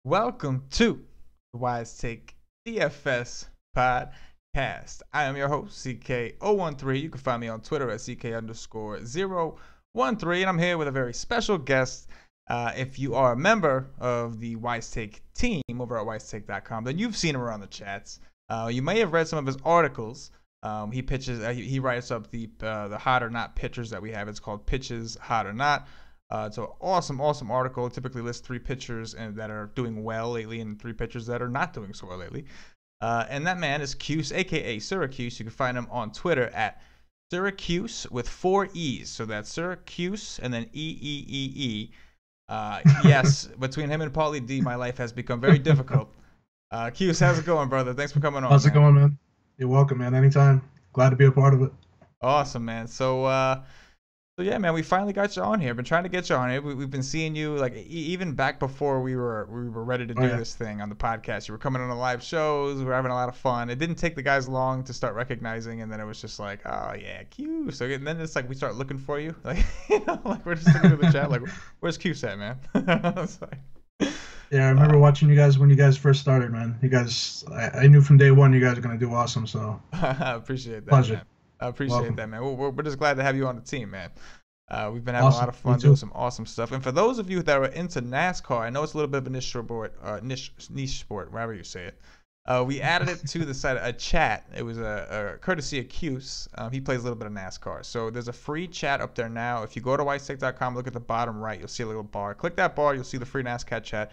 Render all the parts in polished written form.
Welcome to the WiseTake DFS podcast. I am your host, CK013. You can find me on Twitter at CK_013. And I'm here with a very special guest. If you are a member of the WiseTake team over at wisetake.com, then you've seen him around the chats. You may have read some of his articles. He writes up the hot or not pitchers that we have. It's called Pitches Hot or Not. It's an awesome article. It typically lists 3 pitchers that are doing well lately and 3 pitchers that are not doing so well lately. And that man is Cuse, aka Syracuse. You can find him on Twitter at Syracuse with 4 E's. So that's Syracuse and then E. Yes, between him and Paulie D, my life has become very difficult. Cuse, how's it going, brother? Thanks for coming on. How's it going, man? You're welcome, man. Anytime. Glad to be a part of it. Awesome, man. So yeah, man, we finally got you on here. Been trying to get you on here. We've been seeing you like even back before we were ready to do this thing on the podcast. You were coming on the live shows. We were having a lot of fun. It didn't take the guys long to start recognizing, and then it was just like, oh yeah, Q. So and then it's like we start looking for you, like like we're just looking through the chat, like where's Q at, man? Yeah, I remember watching you guys when you guys first started, man. You guys, I knew from day one you guys are gonna do awesome. So I appreciate that. Pleasure. Man. I appreciate that, man. We're just glad to have you on the team, man. We've been having Awesome. a lot of fun doing some awesome stuff. And for those of you that are into NASCAR, I know it's a little bit of a niche sport, wherever you say it. We added it to the site, a chat. It was a courtesy of Cuse. He plays a little bit of NASCAR. So there's a free chat up there now. If you go to wisetake.com, look at the bottom right, you'll see a little bar. Click that bar, you'll see the free NASCAR chat.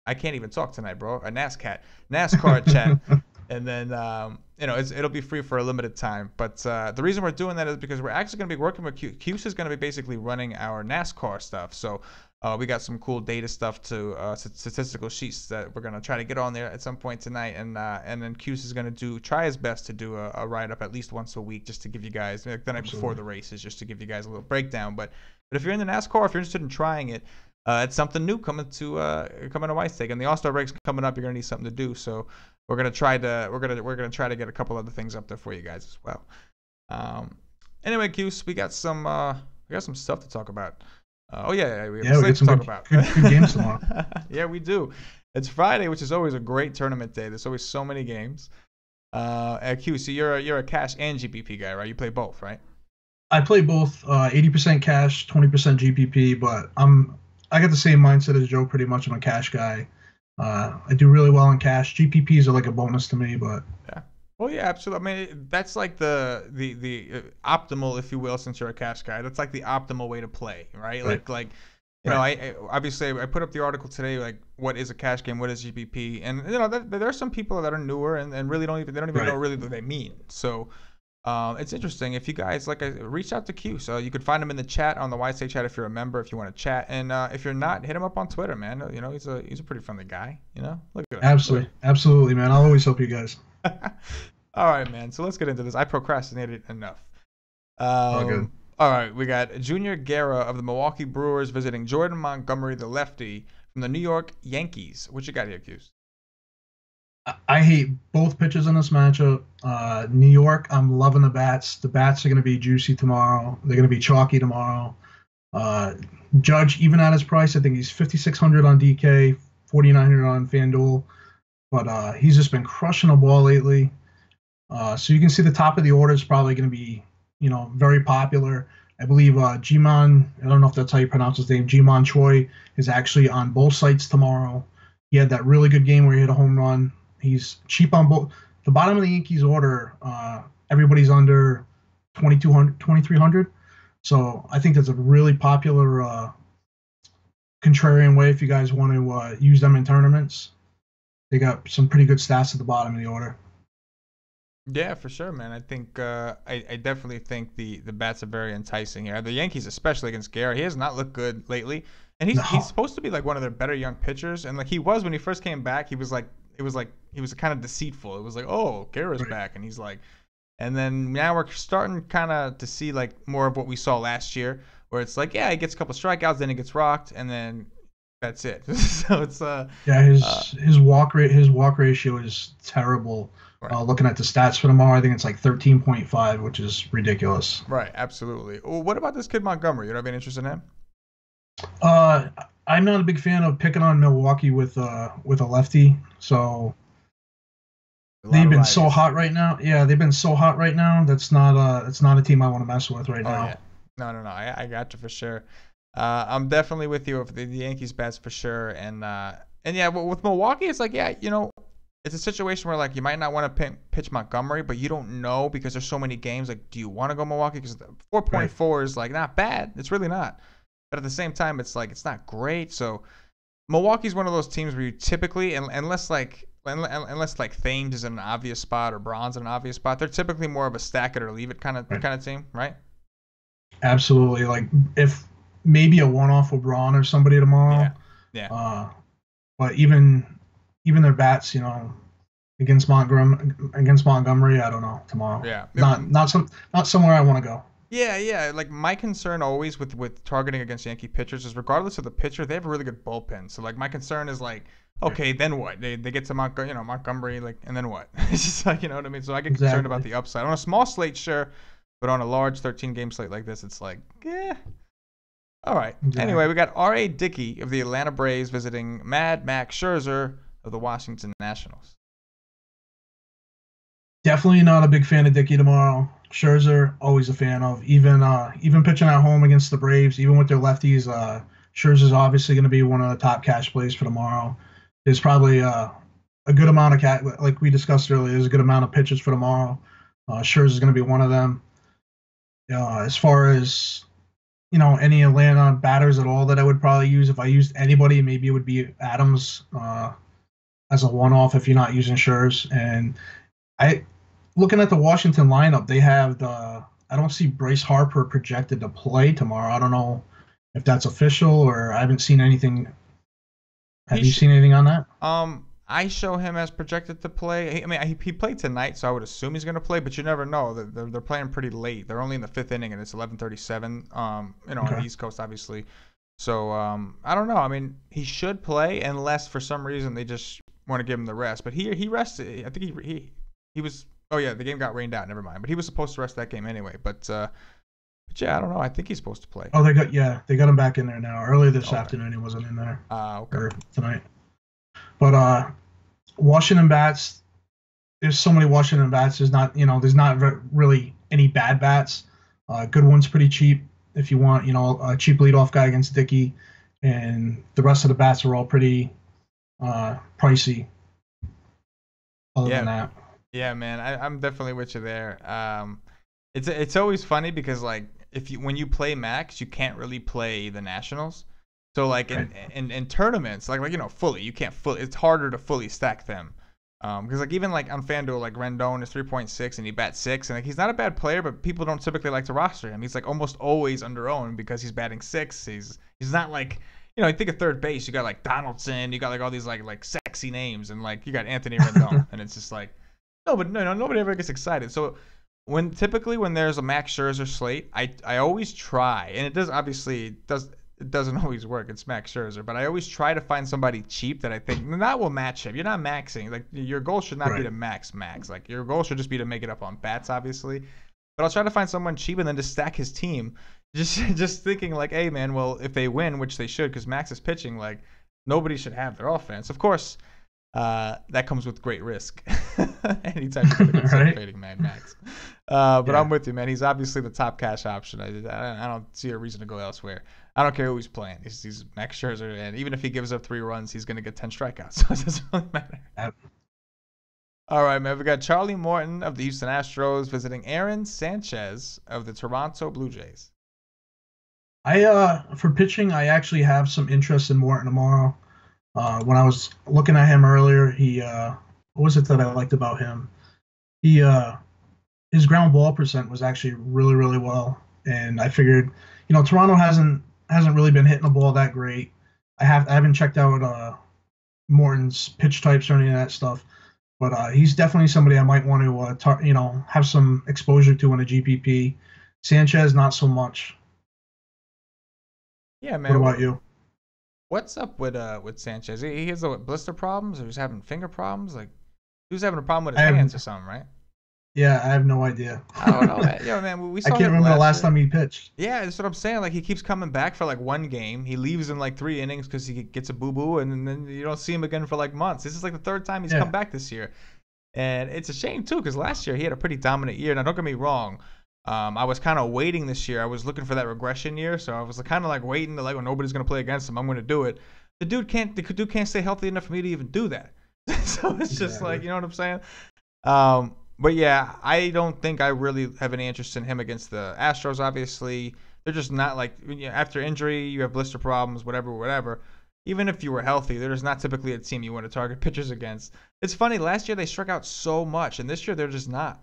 I can't even talk tonight, bro. A NASCAR chat. And then, it'll be free for a limited time. But the reason we're doing that is because we're actually going to be working with Cuse. Cuse is going to be basically running our NASCAR stuff. So we got some cool data stuff to statistical sheets that we're going to try to get on there at some point tonight. And then Cuse is going to try his best to do a write-up at least once a week just to give you guys, like the night before the races, just to give you guys a little breakdown. But if you're in the NASCAR, if you're interested in trying it, it's something new coming to WiseTake, and the All-Star break's coming up. You're gonna need something to do, so we're gonna try to get a couple other things up there for you guys as well. Anyway, Cuse, we got some stuff to talk about. We have some good games tomorrow. Yeah, we do. It's Friday, which is always a great tournament day. There's always so many games. Cuse, so you're a cash and GPP guy, right? You play both, right? I play both, 80% cash, 20% GPP, but I got the same mindset as Joe. Pretty much, I'm a cash guy. I do really well in cash. GPPs are like a bonus to me, but yeah. Well, yeah, absolutely. I mean, that's like the optimal, if you will, since you're a cash guy. That's like the optimal way to play, right? Like you know, I obviously I put up the article today, like what is a cash game, what is GPP, and there are some people that are newer and really don't even know really what they mean. So. It's interesting. If you guys reach out to Q. So you could find him in the chat on the WiseTake chat if you're a member, if you want to chat, and if you're not, hit him up on Twitter, man. You know, he's a pretty friendly guy. You know, look at him. Absolutely, man. I'll always help you guys. All right, man. So let's get into this. I procrastinated enough. All good. All right, we got Junior Guerra of the Milwaukee Brewers visiting Jordan Montgomery, the lefty from the New York Yankees. What you got here, Q? I hate both pitchers in this matchup. New York, I'm loving the bats. The bats are going to be juicy tomorrow. They're going to be chalky tomorrow. Judge, even at his price, I think he's 5,600 on DK, 4,900 on FanDuel. But he's just been crushing the ball lately. So you can see the top of the order is probably going to be, very popular. I believe Ji-Man, I don't know if that's how you pronounce his name, Ji-Man Choi, is actually on both sites tomorrow. He had that really good game where he hit a home run. He's cheap on both. The bottom of the Yankees order, everybody's under 2,300. So I think that's a really popular contrarian way if you guys want to use them in tournaments. They got some pretty good stats at the bottom of the order. Yeah, for sure, man. I think I definitely think the bats are very enticing here. The Yankees, especially against Guerra, he has not looked good lately, and he's supposed to be like one of their better young pitchers. And like he was when he first came back, he was kind of deceitful. It was like, oh, Guerra's back, and he's like, and then now we're starting kind of to see like more of what we saw last year, where it's like, yeah, he gets a couple strikeouts, then he gets rocked, and then That's it. So it's Yeah, his walk ratio is terrible. right. Looking at the stats for tomorrow, I think it's like 13.5, which is ridiculous. Right, absolutely. Well, what about this kid Montgomery? You don't have any interest in him? Uh, I'm not a big fan of picking on Milwaukee with a lefty. So A lot they've of been so righties. hot right now. Yeah, they've been so hot right now. That's not a team I want to mess with right Oh now. yeah. No, no, no. I got you for sure. I'm definitely with you with the Yankees bets for sure. And yeah, with Milwaukee, it's like yeah, it's a situation where like you might not want to pitch Montgomery, but you don't know because there's so many games. Like, do you want to go Milwaukee? Because 4.4 is like not bad. It's really not. But at the same time, it's like it's not great. So Milwaukee's one of those teams where you typically, unless like Thames is in an obvious spot or Braun's in an obvious spot, they're typically more of a stack it or leave it kind of team, right? Absolutely. Like if maybe a one-off with Braun or somebody tomorrow. Yeah. Yeah. But even their bats, against Montgomery, I don't know tomorrow. Yeah. Not somewhere I want to go. Yeah, yeah. Like my concern always with targeting against Yankee pitchers is regardless of the pitcher, they have a really good bullpen. So like my concern is like, okay, then what? They get to Montgomery, like, and then what? It's just like, you know what I mean? So I get concerned about the upside. On a small slate, sure, but on a large 13-game slate like this, it's like, yeah. All right. Exactly. Anyway, we got R.A. Dickey of the Atlanta Braves visiting Mad Max Scherzer of the Washington Nationals. Definitely not a big fan of Dickey tomorrow. Scherzer, always a fan of. Even pitching at home against the Braves, even with their lefties, Scherzer's obviously going to be one of the top cash plays for tomorrow. There's probably a good amount of like we discussed earlier. There's a good amount of pitches for tomorrow. Scherzer's going to be one of them. As far as any Atlanta batters at all that I would probably use, if I used anybody, maybe it would be Adams as a one-off if you're not using Scherzer. And looking at the Washington lineup, they have I don't see Bryce Harper projected to play tomorrow. I don't know if that's official or I haven't seen anything. Have you seen anything on that? I show him as projected to play. I mean, he played tonight, so I would assume he's going to play, but you never know. They're playing pretty late. They're only in the 5th inning, and it's 11:37. On the East Coast, obviously. So I don't know. I mean, he should play unless for some reason they just want to give him the rest. But he rested. I think he was. Oh yeah, the game got rained out. Never mind. But he was supposed to rest that game anyway. But yeah, I don't know. I think he's supposed to play. Oh, they got him back in there now. Earlier this afternoon, he wasn't in there. Okay. Or tonight. But Washington bats. There's so many Washington bats. There's not really any bad bats. Good one's pretty cheap if you want a cheap leadoff guy against Dickey, and the rest of the bats are all pretty pricey. Other than that. Yeah, man, I'm definitely with you there. It's always funny because like when you play Max, you can't really play the Nationals. So like in tournaments, like fully, you can't fully. It's harder to fully stack them. Because like even like on FanDuel, like Rendon is 3.6 and he bats 6, and like he's not a bad player, but people don't typically like to roster him. He's like almost always under owned because he's batting 6. He's not like you think of third base, you got like Donaldson, you got like all these like sexy names, and like you got Anthony Rendon, and it's just like nobody ever gets excited. So typically when there's a Max Scherzer slate, I always try, and it doesn't always work. It's Max Scherzer, but I always try to find somebody cheap that I think that will match him. You're not maxing. Like your goal should not be to max. Like your goal should just be to make it up on bats, obviously. But I'll try to find someone cheap and then just stack his team. Just thinking like, hey man, well if they win, which they should, because Max is pitching, like nobody should have their offense. Of course, that comes with great risk. Anytime you're concentrating Mad Max. But I'm with you, man. He's obviously the top cash option. I don't see a reason to go elsewhere. I don't care who he's playing. He's Max Scherzer, and even if he gives up 3 runs, he's going to get 10 strikeouts. So it doesn't really matter. All right, man. We got Charlie Morton of the Houston Astros visiting Aaron Sanchez of the Toronto Blue Jays. For pitching, I actually have some interest in Morton tomorrow. When I was looking at him earlier, what was it that I liked about him? His ground ball percent was actually really, really well, and I figured, Toronto hasn't really been hitting the ball that great. I haven't checked out Morton's pitch types or any of that stuff, but he's definitely somebody I might want to have some exposure to in a GPP. Sanchez, not so much. Yeah, man. What about you? What's up with Sanchez? He has what, blister problems, or he's having finger problems? Like he was having a problem with I his have, hands or something, right? yeah, I have no idea. I don't know, man. Yo, man, we I saw can't him remember the last last year. time he pitched. Yeah, that's what I'm saying. Like he keeps coming back for like one game. He leaves in like 3 innings because he gets a boo boo, and then you don't see him again for like months. This is like the third time he's come Yeah. back this year, and it's a shame too because last year he had a pretty dominant year. Now don't get me wrong. I was kind of waiting this year. I was looking for that regression year, so I was kind of like waiting to like when nobody's gonna play against him, I'm gonna do it. The dude can't stay healthy enough for me to even do that. So it's just like, Exactly. you know what I'm saying? But yeah, I don't think I really have any interest in him against the Astros. Obviously, they're just not like, after injury, you have blister problems, whatever. Even if you were healthy, they're just not typically a team you want to target pitchers against. It's funny. Last year they struck out so much, and this year they're just not.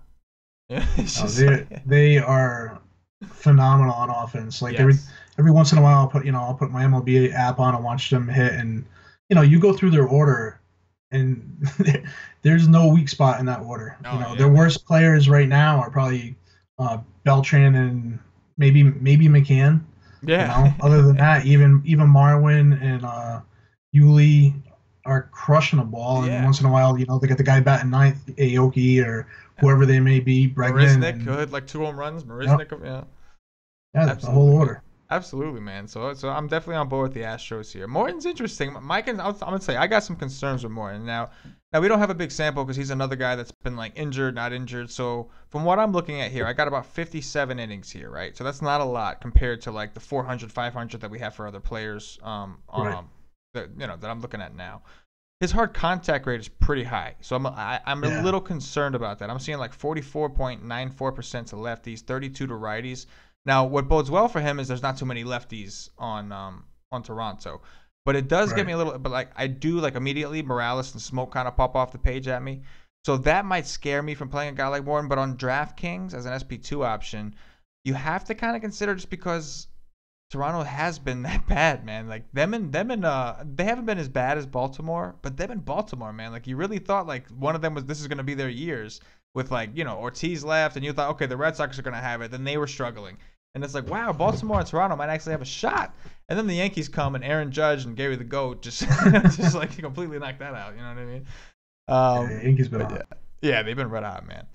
It's No, just like, they are phenomenal on offense. Like yes, every once in a while, I'll put my MLB app on and watch them hit, and you go through their order, and there's no weak spot in that order. oh yeah, Their man, worst players right now are probably Beltran and maybe McCann. yeah, Other than that, even Marwin and Yuli are crushing the ball, and yeah. once in a while, they get the guy batting ninth, Aoki or whoever they may be, Bregman, Marisnik and had like 2 home runs. yeah, Marisnik, yeah. yeah, the whole Absolutely, man. order. Absolutely, man. So I'm definitely on board with the Astros here. Morton's interesting. I'm gonna say I got some concerns with Morton. Now we don't have a big sample because he's another guy that's been like injured, not injured. So from what I'm looking at here, I got about 57 innings here, right? So that's not a lot compared to like the 400, 500 that we have for other players. Right, That I'm looking at now. His hard contact rate is pretty high, so I'm a yeah, little concerned about that. I'm seeing like 44.94% to lefties, 32 to righties. Now, what bodes well for him is there's not too many lefties on Toronto, but it does get right. me a little. But like I do like immediately Morales and Smoke kind of pop off the page at me, so that might scare me from playing a guy like Morton. But on DraftKings as an SP2 option, you have to kind of consider just because Toronto has been that bad, man. Like them and they haven't been as bad as Baltimore, but them and Baltimore, man. Like you really thought like one of them was this is gonna be their years with like Ortiz left, and you thought okay the Red Sox are gonna have it. Then they were struggling, and it's like wow Baltimore and Toronto might actually have a shot. And then the Yankees come and Aaron Judge and Gary the Goat just just like completely knock that out. You know what I mean? Yeah, Yankees been But on. yeah, they've been red hot, man.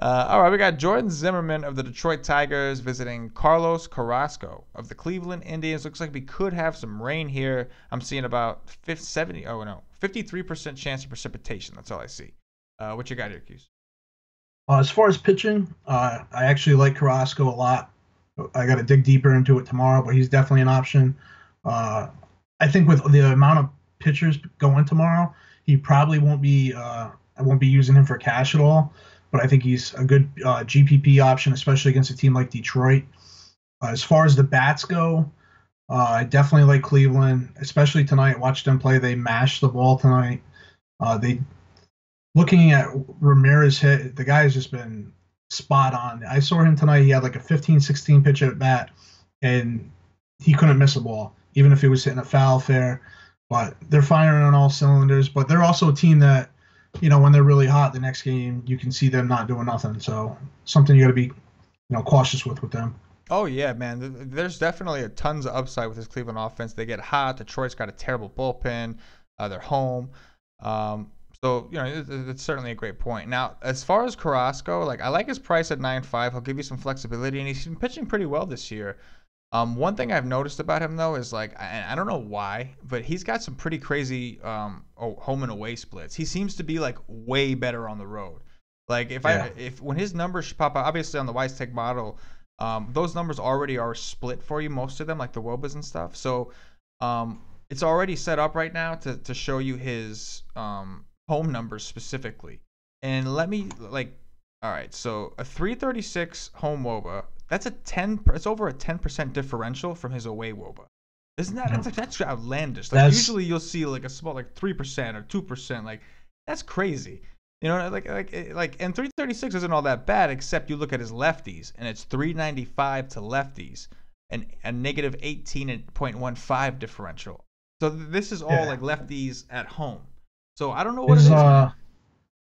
All right, we got Jordan Zimmerman of the Detroit Tigers visiting Carlos Carrasco of the Cleveland Indians. Looks like we could have some rain here. I'm seeing about 53% chance of precipitation. That's all I see. What you got here, Cuse? As far as pitching, I actually like Carrasco a lot. I got to dig deeper into it tomorrow, but he's definitely an option. Uh, I think with the amount of pitchers going tomorrow, he probably won't be. I won't be using him for cash at all, but I think he's a good GPP option, especially against a team like Detroit. As far as the bats go, I definitely like Cleveland, especially tonight. Watch them play; they mashed the ball tonight. They looking at Ramirez hit, the guy has just been spot on. I saw him tonight. He had like a 15, 16 pitch at bat, and he couldn't miss a ball, even if he was hitting a foul fair. But they're firing on all cylinders. But they're also a team that, when they're really hot the next game, you can see them not doing nothing. So something you got to be, cautious with them. Oh yeah, man. There's definitely a tons of upside with this Cleveland offense. They get hot. Detroit's got a terrible bullpen. They're home. Um, so it's certainly a great point. Now, as far as Carrasco, like I like his price at 9.5. He'll give you some flexibility, and he's been pitching pretty well this year. One thing I've noticed about him though is like I don't know why, but he's got some pretty crazy home and away splits. He seems to be like way better on the road. Like Yeah. if when his numbers pop out, obviously on the WiseTake model, those numbers already are split for you, most of them, like the Wobas and stuff. So it's already set up right now to show you his home numbers specifically. And let me like, all right, so a 336 home Woba, that's a 10. It's over a 10% differential from his away Woba. Isn't that that's outlandish? Like That's usually you'll see like a small like 3% or 2%. Like that's crazy. And 336 isn't all that bad except you look at his lefties and it's 395 to lefties and a negative 18.15 differential. So this is all yeah. like lefties at home. So I don't know what it His is, man.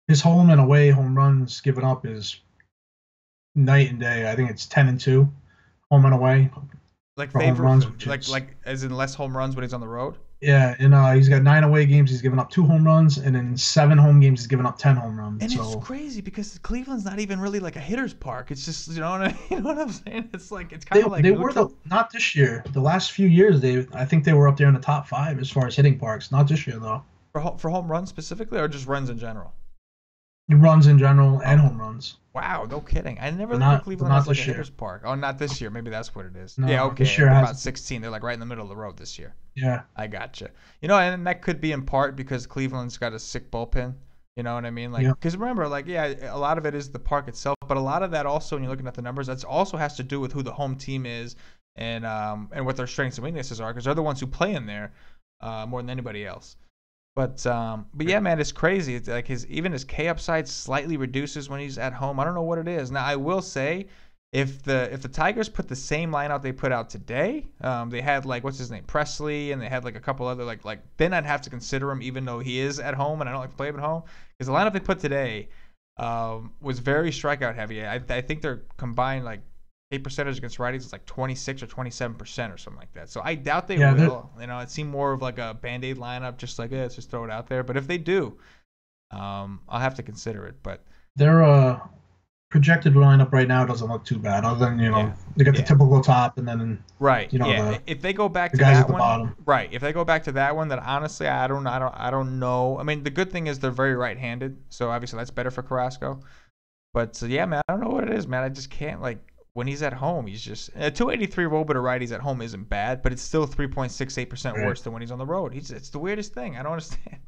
his home and away home runs given up is night and day. I think it's 10-2 home and away. Like for home favor, runs, which is like as in less home runs when he's on the road. yeah. And he's got 9 away games. He's given up 2 home runs, and in 7 home games, he's given up 10 home runs. And it's So crazy because Cleveland's not even really like a hitter's park. It's just you know what you know what I'm saying. It's like it's kind of like they were not this year. The last few years, I think they were up there in the top 5 as far as hitting parks. Not this year though. for home runs specifically, or just runs in general. Runs in general and Oh, home runs. wow, no kidding. I never But looked at not Cleveland as like a this year. hitter's park. Oh, not this year. Maybe that's what it is. No, Yeah, okay. this year They're has about 16. They're like right in the middle of the road this year. yeah. I gotcha. You know, and that could be in part because Cleveland's got a sick bullpen. You know what I mean? Like, Yeah. because remember, like, yeah, a lot of it is the park itself, but a lot of that also, when you're looking at the numbers, that's also has to do with who the home team is and what their strengths and weaknesses are, because they're the ones who play in there more than anybody else. But yeah, man, it's crazy. It's like even his K upside slightly reduces when he's at home. I don't know what it is. Now I will say, if the Tigers put the same lineup they put out today, they had like what's his name, Presley, and they had like a couple other like then I'd have to consider him even though he is at home and I don't like to play him at home, because the lineup they put today was very strikeout heavy. I think their combined like hit percentage against righties is like 26 or 27% or something like that. So I doubt they will. You know, it seemed more of like a Band-Aid lineup, just like let's just throw it out there. But if they do, I'll have to consider it. But Their projected lineup right now doesn't look too bad, other than they got the typical top, and then right, if they go back to guys that at the one, bottom. right? If they go back to that one, then honestly, I don't know. I mean, the good thing is they're very right-handed, so obviously that's better for Carrasco. But yeah, man, I don't know what it is, man. I just can't like. When he's at home, he's just a 283 roll to righties at home isn't bad, but it's still 3.68% worse than when he's on the road. It's the weirdest thing. I don't understand.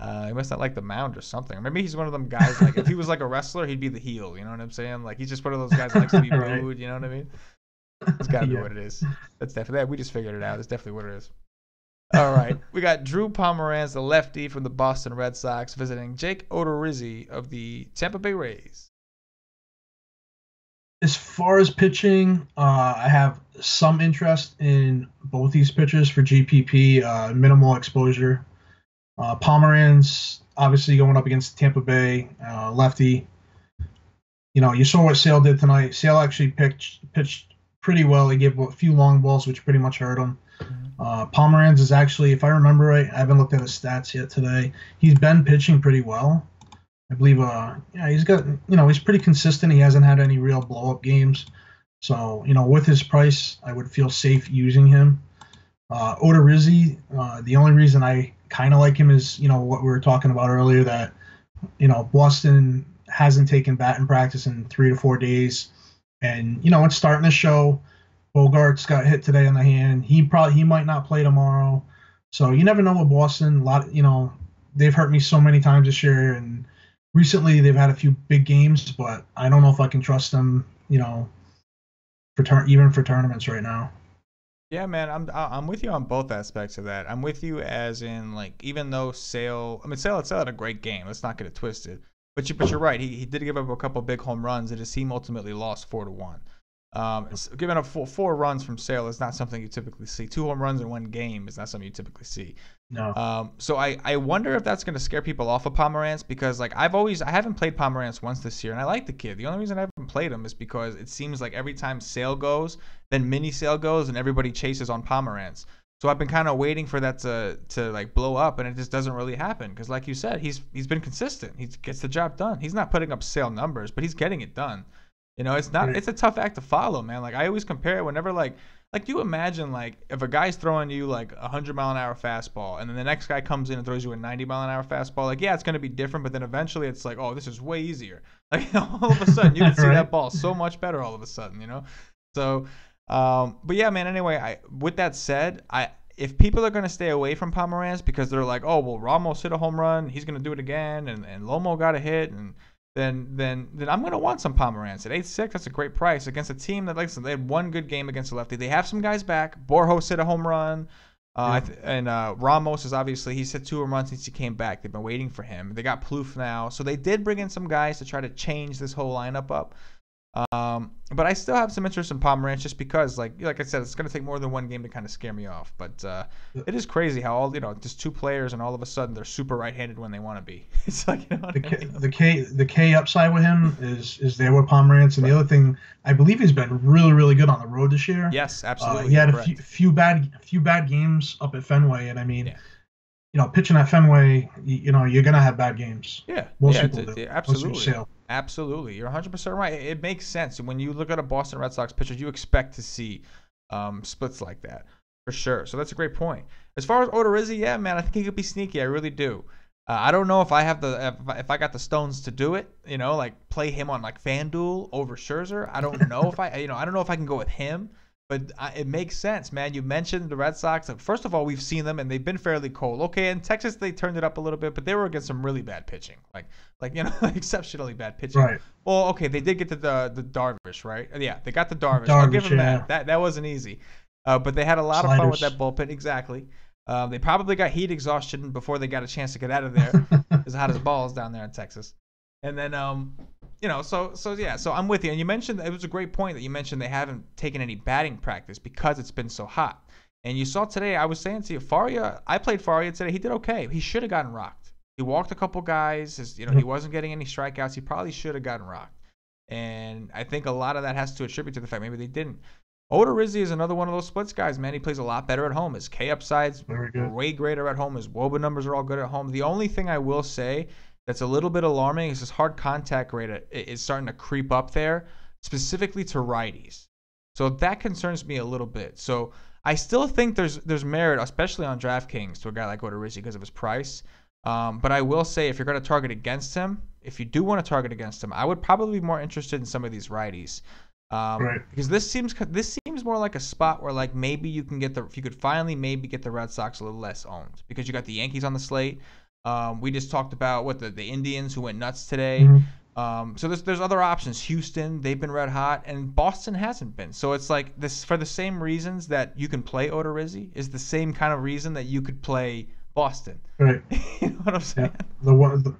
He must not like the mound or something. Maybe he's one of them guys. Like if he was like a wrestler, he'd be the heel. You know what I'm saying? Like he's just one of those guys that likes to be booed. You know what I mean? It's gotta be what it is. That's definitely that. We just figured it out. It's definitely what it is. All right, we got Drew Pomeranz, the lefty from the Boston Red Sox, visiting Jake Odorizzi of the Tampa Bay Rays. As far as pitching, I have some interest in both these pitchers for GPP, minimal exposure. Pomeranz, obviously going up against Tampa Bay, lefty. You know, you saw what Sale did tonight. Sale actually pitched pretty well. He gave a few long balls, which pretty much hurt him. Pomeranz is actually, if I remember right, I haven't looked at his stats yet today. He's been pitching pretty well. I believe, he's got, he's pretty consistent. He hasn't had any real blow-up games. So, with his price, I would feel safe using him. Odorizzi, the only reason I kind of like him is, what we were talking about earlier, that, Boston hasn't taken batting practice in 3 to 4 days. And, it's starting to show. Bogarts got hit today on the hand. He might not play tomorrow. So you never know with Boston. They've hurt me so many times this year, and recently they've had a few big games, but I don't know if I can trust them, even for tournaments right now. Yeah, man, I'm with you on both aspects of that. I'm with you as in like even though Sale had a great game. Let's not get it twisted. But you're right. He did give up a couple big home runs, and his team ultimately lost 4-1. Giving up four runs from Sale is not something you typically see. 2 home runs in one game is not something you typically see. No. So I wonder if that's going to scare people off of Pomeranz, because like I haven't played Pomeranz once this year, and I like the kid. The only reason I haven't played him is because it seems like every time Sale goes, then mini Sale goes, and everybody chases on Pomeranz. So I've been kind of waiting for that to like blow up, and it just doesn't really happen. Because like you said, he's been consistent. He gets the job done. He's not putting up Sale numbers, but he's getting it done. It's a tough act to follow, man. Like I always compare it whenever like you imagine like if a guy's throwing you like a 100-mile-an-hour fastball, and then the next guy comes in and throws you a 90-mile-an-hour fastball, like yeah, it's gonna be different, but then eventually it's like, oh, this is way easier. Like all of a sudden you can see that ball so much better all of a sudden, So, but yeah, man. Anyway, with that said, if people are gonna stay away from Pomeranz because they're like, oh well, Ramos hit a home run, he's gonna do it again, and Lomo got a hit, and then I'm going to want some Pomeranz. At 8.6, that's a great price against a team that, like, they had one good game against a lefty. They have some guys back. Borjos hit a home run. And Ramos is obviously, he's hit 2 home runs since he came back. They've been waiting for him. They got Plouffe now. So they did bring in some guys to try to change this whole lineup up. But I still have some interest in Pomerantz just because, like I said, it's going to take more than one game to kind of scare me off. But it is crazy how all just two players and all of a sudden they're super right-handed when they want to be. It's like the K upside with him is there with Pomerantz, and the other thing, I believe he's been really good on the road this year. Yes, absolutely. He had a few bad games up at Fenway, and I mean. Yeah. Pitching at Fenway, you're gonna have bad games. Yeah, most people do. Absolutely. Absolutely, you're 100% right. It makes sense when you look at a Boston Red Sox pitcher. You expect to see splits like that for sure. So that's a great point. As far as Odorizzi, yeah, man, I think he could be sneaky. I really do. I don't know if I have if I got the stones to do it. Like play him on like FanDuel over Scherzer. I don't know if I don't know if I can go with him. But it makes sense, man. You mentioned the Red Sox. First of all, we've seen them, and they've been fairly cold. Okay, in Texas, they turned it up a little bit, but they were against some really bad pitching, like exceptionally bad pitching. Right. Well, okay, they did get to the Darvish, right? Yeah, they got the Darvish. I'll give them that. That wasn't easy. But they had a lot of fun with that bullpen. Exactly. They probably got heat exhaustion before they got a chance to get out of there. As hot as balls down there in Texas. And then so I'm with you. And you mentioned it was a great point that you mentioned they haven't taken any batting practice because it's been so hot. And you saw today, I was saying to you, Faria, I played Faria today. He did okay. He should have gotten rocked. He walked a couple guys. He wasn't getting any strikeouts. He probably should have gotten rocked. And I think a lot of that has to attribute to the fact maybe they didn't. Odorizzi is another one of those splits guys, man. He plays a lot better at home. His K upside's way greater at home. His WOBA numbers are all good at home. The only thing I will say that's a little bit alarming is his hard contact rate is starting to creep up there, specifically to righties. So that concerns me a little bit. So I still think there's merit, especially on DraftKings, to a guy like Odorizzi because of his price. But I will say, if you're going to target against him, if you do want to target against him, I would probably be more interested in some of these righties. Because this seems more like a spot where like maybe you can if you could finally maybe get the Red Sox a little less owned because you got the Yankees on the slate. We just talked about the Indians who went nuts today. So there's other options. Houston, they've been red hot, and Boston hasn't been. So it's like this for the same reasons that you can play Odorizzi is the same kind of reason that you could play Boston. Right. You know what I'm saying? Yeah.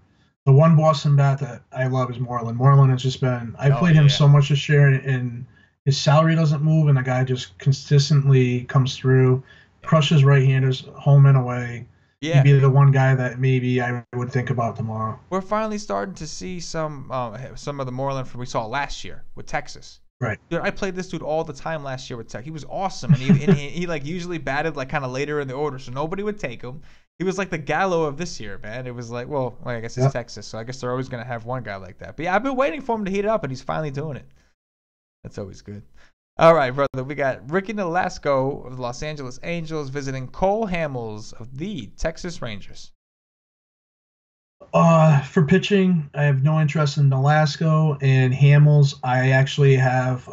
The one Boston bat that I love is Moreland. Moreland has just been. I played him so much this year, and his salary doesn't move, and the guy just consistently comes through, crushes right-handers home and away. Yeah. He'd be the one guy that maybe I would think about tomorrow. We're finally starting to see some of the Moreland we saw last year with Texas. Right. Dude, I played this dude all the time last year with Texas. He was awesome, and he like usually batted like kind of later in the order, so nobody would take him. He was like the Gallo of this year, man. It was like, well, I guess it's Texas, so I guess they're always gonna have one guy like that. But yeah, I've been waiting for him to heat it up, and he's finally doing it. That's always good. All right, brother. We got Ricky Nolasco of the Los Angeles Angels visiting Cole Hamels of the Texas Rangers. For pitching, I have no interest in Nolasco, and Hamels, I actually have,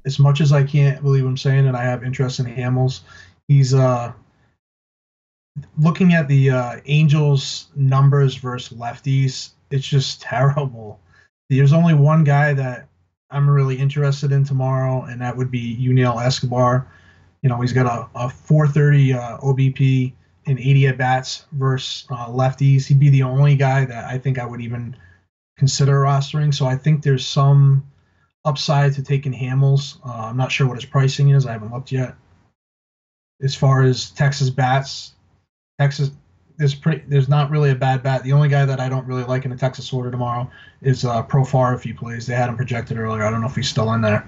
as much as I can't believe I'm saying it, I have interest in Hamels. He's looking at the Angels numbers versus lefties, it's just terrible. There's only one guy that I'm really interested in tomorrow, and that would be Yuniel Escobar. He's got a 430 OBP and 80 at-bats versus lefties. He'd be the only guy that I think I would even consider rostering. So I think there's some upside to taking Hamels. I'm not sure what his pricing is. I haven't looked yet. As far as Texas bats, Texas there's not really a bad bat. The only guy that I don't really like in the Texas order tomorrow is Profar if he plays. They had him projected earlier. I don't know if he's still in there.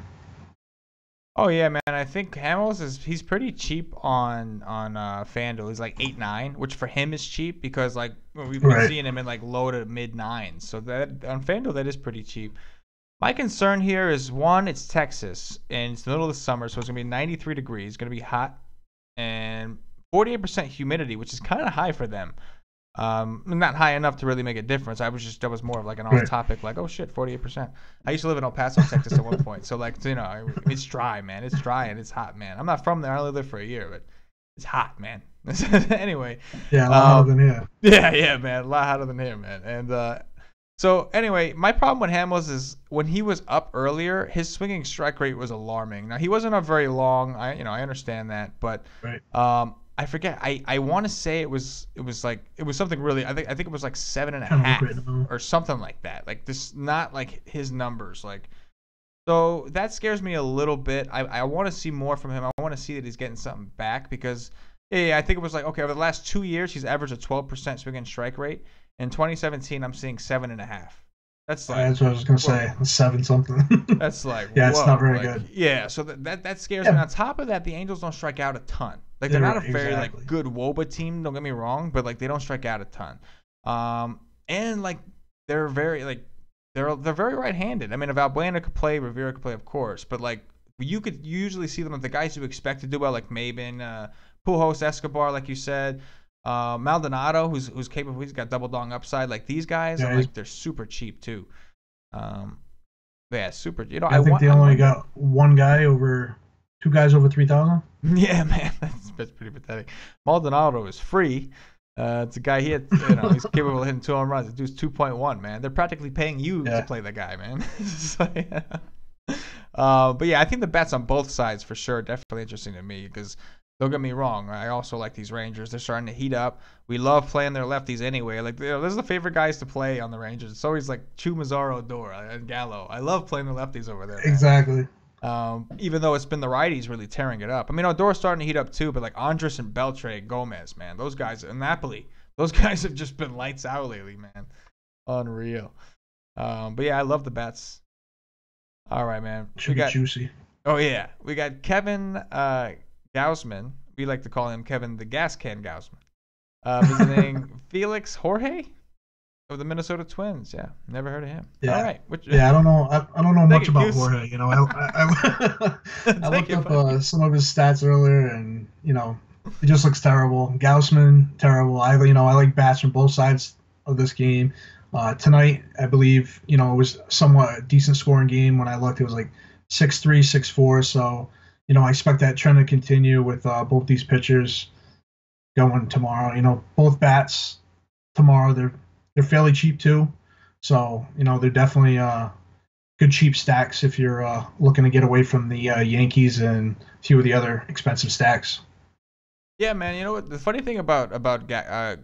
Oh yeah, man. I think Hamels he's pretty cheap on FanDuel. He's like 8.9, which for him is cheap because like we've been seeing him in like low to mid 9s. So that on FanDuel that is pretty cheap. My concern here is one, it's Texas and it's the middle of the summer, so it's gonna be 93 degrees. It's gonna be hot and 48% humidity, which is kind of high for them. Not high enough to really make a difference. That was more of like an off-topic, like, oh shit, 48%. I used to live in El Paso, Texas at one point, so like, it's dry, man. It's dry and it's hot, man. I'm not from there. I only lived there for a year, but it's hot, man. Anyway. Yeah, a lot hotter than here. Yeah, man, a lot hotter than here, man. And so anyway, my problem with Hamels is when he was up earlier, his swinging strike rate was alarming. Now he wasn't up very long. I understand that, but I forget. I want to say it was something really. I think it was like 7.5 or something like that. Like this, not like his numbers. Like So that scares me a little bit. I want to see more from him. I want to see that he's getting something back because, yeah, I think it was like, okay, over the last 2 years, he's averaged a 12% swing and strike rate. In 2017, I'm seeing 7.5. That's like, that's what I was gonna say, 7 something. That's like, yeah, whoa, it's not very like, good. Yeah, so that scares me. On top of that, the Angels don't strike out a ton. Like they're not a very like good WOBA team. Don't get me wrong, but like they don't strike out a ton. And like they're very like they're very right-handed. I mean, if Valbuena could play, Rivera could play, of course, but like you could usually see them with the guys who expect to do well, like Maben, Pujols, Escobar, like you said. Maldonado, who's capable, he's got double dong upside. Like these guys, yeah, like they're super cheap too. Yeah, super. You know, I think they only got two guys over 3,000. Yeah, man, that's pretty pathetic. Maldonado is free. It's a guy he's capable of hitting 2 home runs. The dude's 2.1, man. They're practically paying you to play the guy, man. So, yeah. But yeah, I think the bets on both sides for sure definitely interesting to me because. Don't get me wrong. I also like these Rangers. They're starting to heat up. We love playing their lefties anyway. Like, those are the favorite guys to play on the Rangers. It's always like Chu, Mazzaro, Odor, and Gallo. I love playing the lefties over there. Man. Exactly. Even though it's been the righties really tearing it up. I mean, Odor's starting to heat up too, but like Andres and Beltre, Gomez, man, those guys, and Napoli, those guys have just been lights out lately, man. Unreal. But yeah, I love the bets. All right, man. Should be juicy. Oh yeah, we got Kevin. Gausman, we like to call him Kevin the Gas Can Gausman, visiting Felix Jorge of the Minnesota Twins. Yeah, never heard of him. Yeah. All right. I don't know. I don't know much about Jorge. You know, I looked up some of his stats earlier, and you know, it just looks terrible. Gausman, terrible. I like bats from both sides of this game. Tonight, I believe, it was somewhat a decent scoring game. When I looked, it was like 6-3, 6-4. So. I expect that trend to continue with both these pitchers going tomorrow. Both bats tomorrow, they're fairly cheap too. So, they're definitely good cheap stacks if you're looking to get away from the Yankees and a few of the other expensive stacks. Yeah, man. You know what? The funny thing about I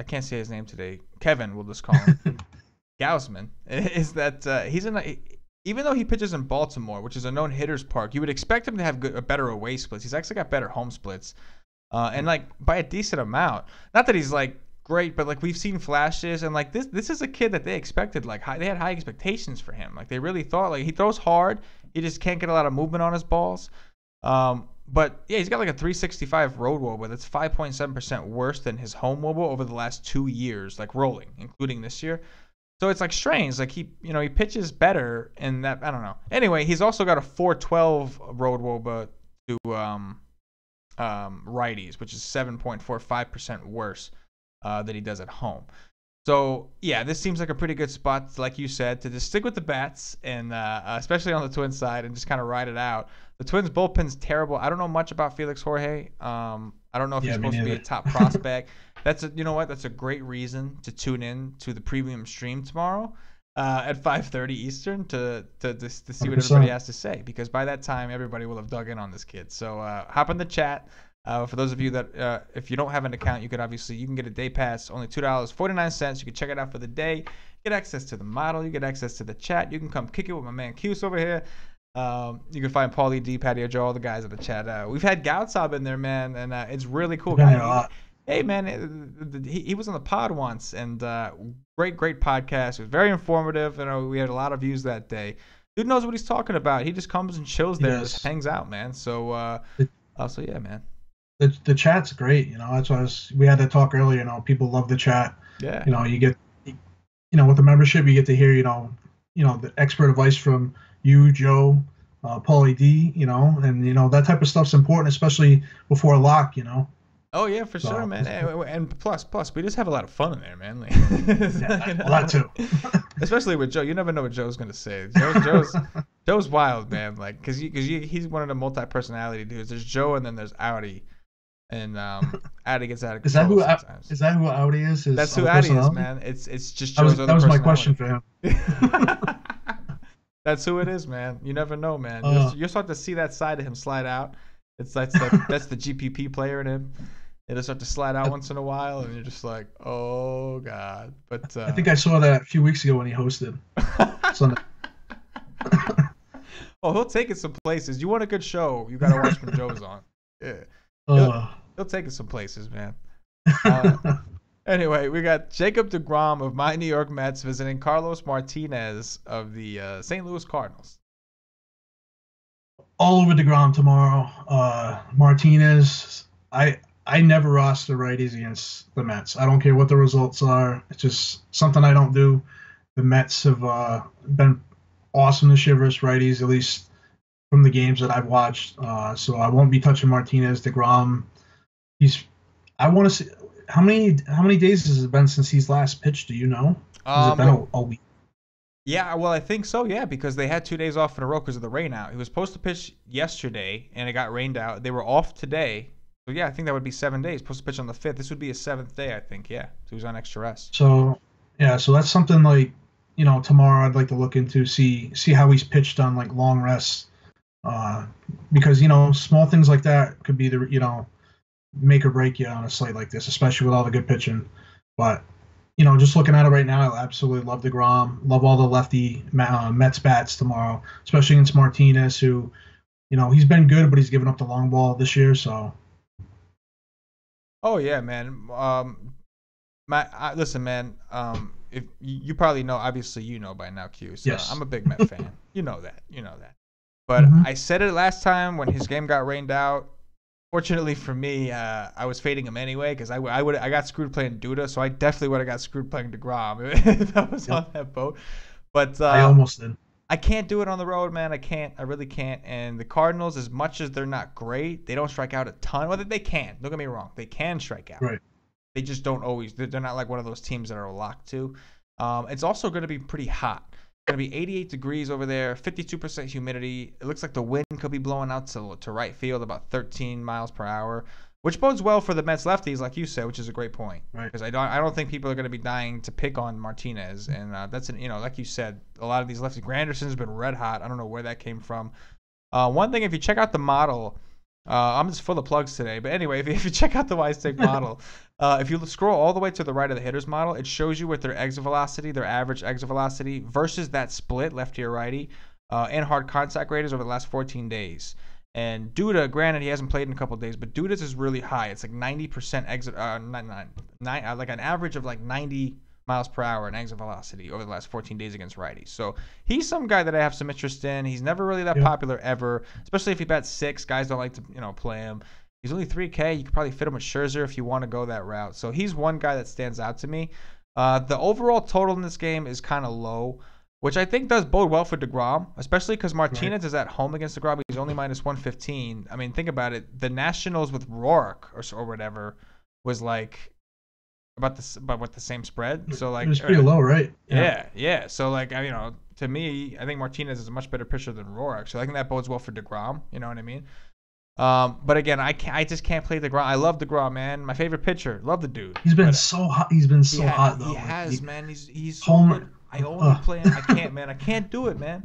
can't say his name today. Kevin, we'll just call him Gausman, is that he's in a. Even though he pitches in Baltimore, which is a known hitter's park, you would expect him to have better away splits. He's actually got better home splits, and like by a decent amount. Not that he's like great, but like we've seen flashes, and like this is a kid that they expected they had high expectations for him. Like they really thought like he throws hard, he just can't get a lot of movement on his balls. But yeah, he's got like a 365 road WOBA. That's 5.7% worse than his home WOBA over the last 2 years, like rolling, including this year. So it's like strange. Like he pitches better in that. I don't know. Anyway, he's also got a 412 road WOBA to righties, which is 7.45% worse than he does at home. So yeah, this seems like a pretty good spot, like you said, to just stick with the bats and especially on the Twins side and just kind of ride it out. The Twins bullpen's terrible. I don't know much about Felix Jorge. I don't know if he's supposed to be a top prospect. You know what? That's a great reason to tune in to the premium stream tomorrow at 5:30 Eastern to see what everybody has to say, because by that time everybody will have dug in on this kid. So hop in the chat. For those of you that if you don't have an account, you can get a day pass, only $2.49. You can check it out for the day. Get access to the model. You get access to the chat. You can come kick it with my man Cuse over here. You can find Paulie D, Patio Joe, all the guys in the chat. We've had Gautzab in there, man, and it's really cool. Hey, man, he was on the pod once, and great podcast. It was very informative. We had a lot of views that day. Dude knows what he's talking about. He just comes and chills there, and just hangs out, man. So, so yeah, man. The chat's great. That's why we had that talk earlier. People love the chat. Yeah. You get, with the membership, you get to hear, the expert advice from you, Joe, Paulie D, and that type of stuff's important, especially before a lock, Oh yeah, for sure, man. And plus, we just have a lot of fun in there, man. Like, a lot too. Especially with Joe, you never know what Joe's gonna say. Joe's wild, man. Like, cause he's one of the multi-personality dudes. There's Joe, and then there's Audi, and Audi gets out of control sometimes. Is that who Audi is? That's who Audi is, man. It's just Joe's other personality. That was my question for him. That's who it is, man. You never know, man. You'll start to see that side of him slide out. That's the GPP player in him. It'll start to slide out once in a while, and you're just like, oh god. But I think I saw that a few weeks ago when he hosted Sunday. Oh, he'll take it some places. You want a good show, you got to watch when Joe's on. Yeah. Uh, He'll take it some places, man. Anyway, we got Jacob deGrom of my New York Mets visiting Carlos Martinez of the St. Louis Cardinals. all over DeGrom tomorrow. Martinez, I never roster righties against the Mets. I don't care what the results are. It's just something I don't do. The Mets have been awesome this year versus righties, at least from the games that I've watched. So I won't be touching Martinez. DeGrom, I want to see how many days has it been since he's last pitched? Do you know? Has it been a week? Yeah, well, I think so, yeah, because they had 2 days off in a row because of the rain out. He was supposed to pitch yesterday, and it got rained out. They were off today. So, yeah, I think that would be 7 days. Supposed to pitch on the 5th. This would be his 7th day, I think, yeah. So he was on extra rest. So, yeah, so that's something like, tomorrow I'd like to look into, see how he's pitched on, like, long rests. Because, small things like that could be the, make or break you on a slate like this, especially with all the good pitching. But, just looking at it right now, I absolutely love DeGrom. Love all the lefty Mets bats tomorrow, especially against Martinez, who, he's been good, but he's given up the long ball this year. So. Oh yeah, man. Listen, man. If you probably know, obviously by now, Cuse. Yes. I'm a big Met fan. You know that. But I said it last time when his game got rained out. Fortunately for me, I was fading him anyway because I got screwed playing Duda, so I definitely would have got screwed playing DeGrom if I was on that boat. But I almost did. I can't do it on the road, man. I can't. I really can't. And the Cardinals, as much as they're not great, they don't strike out a ton. Well, they can. Don't get me wrong. They can strike out. Right. They just don't always. They're not like one of those teams that are locked to. It's also going to be pretty hot. It's going to be 88 degrees over there, 52% humidity. It looks like the wind could be blowing out to right field about 13 miles per hour, which bodes well for the Mets lefties, like you said, which is a great point. Right. Because I don't think people are going to be dying to pick on Martinez, and that's like you said, a lot of these lefties. Granderson's been red hot. I don't know where that came from. One thing, if you check out the model, I'm just full of plugs today, but anyway, if you check out the WiseTake model, if you scroll all the way to the right of the hitters model, it shows you what their exit velocity, their average exit velocity versus that split lefty or righty, and hard contact rate is over the last 14 days. And Duda, granted, he hasn't played in a couple of days, but Duda's is really high. It's like 90% exit, like an average of like 90 miles per hour in exit velocity over the last 14 days against righties. So he's some guy that I have some interest in. He's never really that popular ever, especially if he bats 6. Guys don't like to play him. He's only 3K. You could probably fit him with Scherzer if you want to go that route. So he's one guy that stands out to me. The overall total in this game is kind of low, which I think does bode well for DeGrom, especially because Martinez is at home against DeGrom. He's only minus 115. I mean, think about it. The Nationals with Rourke or whatever was like about the same spread. So like it was pretty low, right? Yeah. So like to me, I think Martinez is a much better pitcher than Rourke. So I think that bodes well for DeGrom. You know what I mean? But again, I just can't play DeGrom. I love DeGrom, man. My favorite pitcher. Love the dude. He's been so hot. He's been so hot though. He has, man. He's so good. I only play him. I can't, man. I can't do it, man.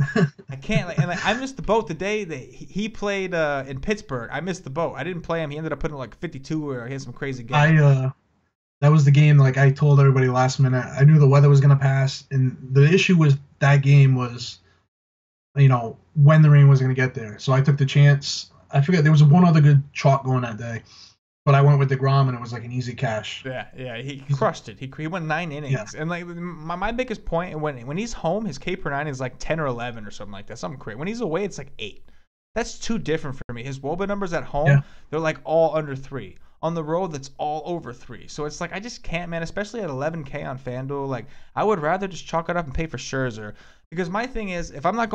I can't. I missed the boat the day that he played in Pittsburgh. I missed the boat. I didn't play him. He ended up putting like 52 or he had some crazy game. That was the game. Like I told everybody last minute. I knew the weather was gonna pass, and the issue with that game was, when the rain was gonna get there. So I took the chance. I forget there was one other good chalk going that day, but I went with DeGrom and it was like an easy cash. Yeah, he crushed it. He went 9 innings, and like my biggest point when he's home, his K per 9 is like 10 or 11 or something like that. Something crazy. When he's away, it's like 8. That's too different for me. His WOBA numbers at home, they're like all under 3. On the road, that's all over 3. So it's like I just can't, man. Especially at 11K on FanDuel, like I would rather just chalk it up and pay for Scherzer. Because my thing is, if I'm not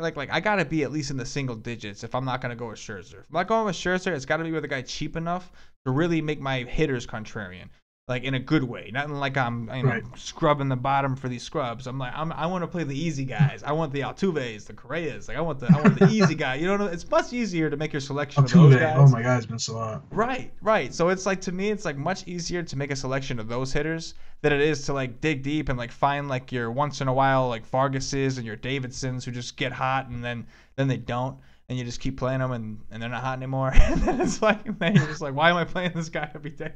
like I gotta be at least in the single digits if I'm not gonna go with Scherzer. If I'm not going with Scherzer, it's gotta be with a guy cheap enough to really make my hitters contrarian, like in a good way. Not in like I'm scrubbing the bottom for these scrubs. I'm like I want to play the easy guys. I want the Altuves, the Correas. Like I want the easy guy. It's much easier to make your selection Altuve, of those guys. Oh my God, it's been so hot. Right. So it's like, to me, it's like much easier to make a selection of those hitters than it is to like dig deep and like find like your once in a while like Vargases and your Davidsons who just get hot and then they don't, and you just keep playing them and they're not hot anymore. And then it's like, man, you're just like, why am I playing this guy every day?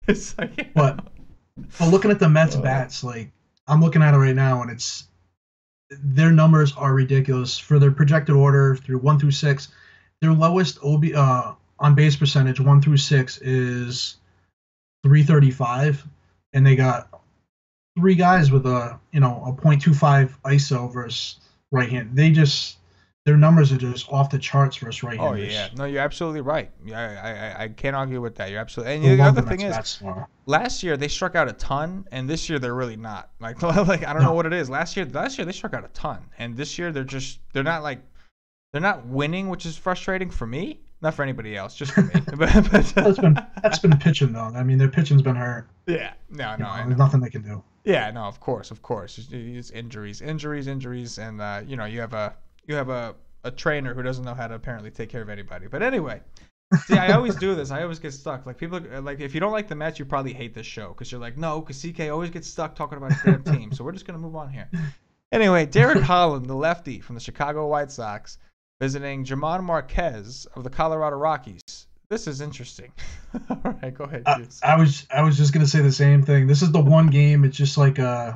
It's like, But looking at the Mets bats, like I'm looking at it right now, and it's their numbers are ridiculous for their projected order through 1 through 6. Their lowest on base percentage 1 through 6 is 335, and they got three guys with a .25 ISO versus right hand. Their numbers are just off the charts versus right Oh handers. yeah, no, you're absolutely right. Yeah, I can't argue with that. You're absolutely. And I the love other them thing at is, bats tomorrow. last year they struck out a ton, and this year they're really not. Like I don't know No, what it is. Last year they struck out a ton, and this year they're not like they're not winning, which is frustrating for me. Not for anybody else, just for me. that's been pitching though. I mean, their pitching's been hurt. Yeah, no, I know. There's nothing they can do. Yeah, no, of course. It's injuries, and you have a trainer who doesn't know how to apparently take care of anybody. But anyway, see, I always do this. I always get stuck. Like people, like if you don't like the Mets, you probably hate this show because you're like, no, because CK always gets stuck talking about his damn team. So we're just gonna move on here. Anyway, Derek Holland, the lefty from the Chicago White Sox, visiting German Marquez of the Colorado Rockies. This is interesting. All right, go ahead, Cuse. I was just gonna say the same thing. This is the one game. It's just like I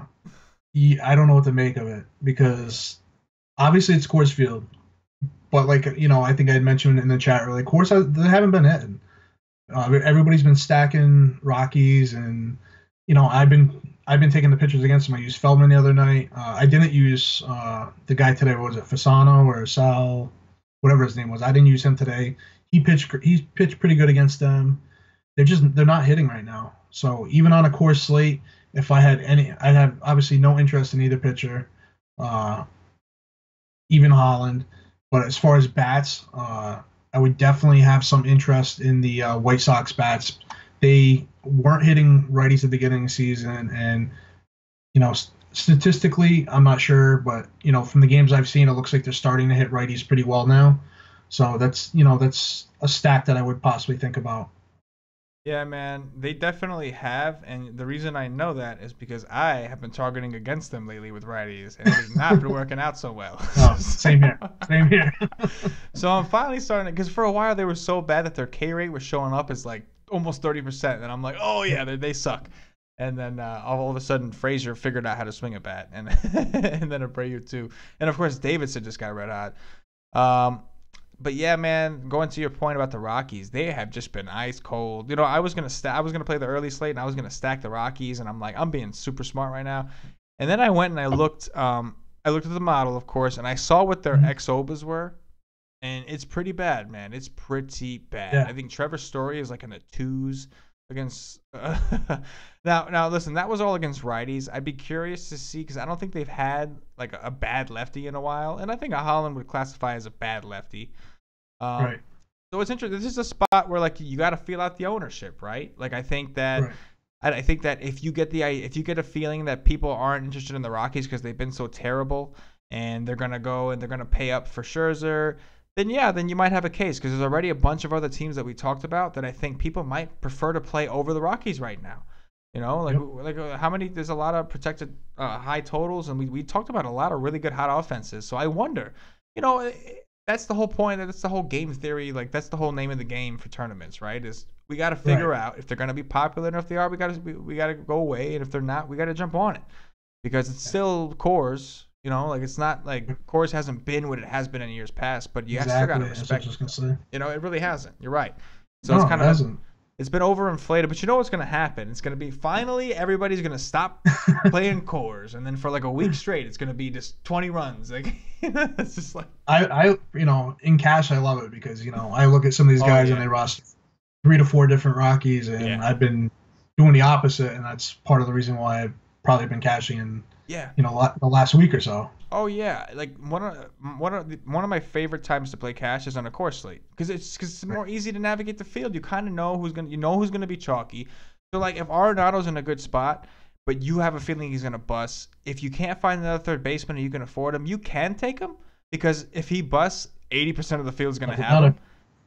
don't know what to make of it because obviously it's Coors Field, but I think I had mentioned in the chat earlier, they haven't been hitting. Everybody's been stacking Rockies, and I've been taking the pitchers against them. I used Feldman the other night. I didn't use the guy today. What was it, Fasano or Sal, whatever his name was? I didn't use him today. He pitched pretty good against them. They're not hitting right now. So even on a Coors slate, if I have obviously no interest in either pitcher, even Holland. But as far as bats, I would definitely have some interest in the White Sox bats. They weren't hitting righties at the beginning of the season, and statistically, I'm not sure, but from the games I've seen, it looks like they're starting to hit righties pretty well now. So that's a stack that I would possibly think about. Yeah, man, they definitely have, and the reason I know that is because I have been targeting against them lately with righties, and it has not been working out so well. Oh, same here. Same here. So I'm finally starting to, because for a while they were so bad that their K rate was showing up as like almost 30%, and I'm like, oh yeah, they suck. And then all of a sudden Frazier figured out how to swing a bat, and and then Abreu too, and of course Davidson just got red hot. But yeah, man, going to your point about the Rockies, they have just been ice cold. I was gonna play the early slate, and I was gonna stack the Rockies, and I'm like, I'm being super smart right now. And then I went and I looked at the model, of course, and I saw what their xOBAs were, and it's pretty bad, man. It's pretty bad. Yeah. I think Trevor Story is like in the 2s against. Now listen, that was all against righties. I'd be curious to see because I don't think they've had like a bad lefty in a while, and I think a Holland would classify as a bad lefty. Right. So it's interesting. This is a spot where like you got to feel out the ownership, right? Like I think that Right. I think that if you get a feeling that people aren't interested in the Rockies because they've been so terrible and they're gonna go and they're gonna pay up for Scherzer, then you might have a case because there's already a bunch of other teams that we talked about that I think people might prefer to play over the Rockies right now. How many? There's a lot of protected high totals, and we talked about a lot of really good hot offenses. So I wonder, that's the whole point. That's the whole game theory. Like that's the whole name of the game for tournaments, right? Is we got to figure out if they're going to be popular, and if they are, we got to go away, and if they're not, we got to jump on it because it's still Coors. It's not like Coors hasn't been what it has been in years past, but you still got to respect. It really hasn't. You're right. So it's kind of it's been overinflated, but you know what's going to happen? It's going to be finally everybody's going to stop playing Coors, and then for like a week straight, it's going to be just 20 runs. Like it's just like I in cash I love it because I look at some of these guys and they roster 3 to 4 different Rockies, and I've been doing the opposite, and that's part of the reason why I've probably been cashing in. Yeah. The last week or so. Oh yeah, like one of my favorite times to play cash is on a Coors slate because it's more easy to navigate the field. You kind of know who's gonna be chalky. So like if Arenado's in a good spot, but you have a feeling he's gonna bust, if you can't find another third baseman and you can afford him, you can take him because if he busts, 80% of the field is gonna have him.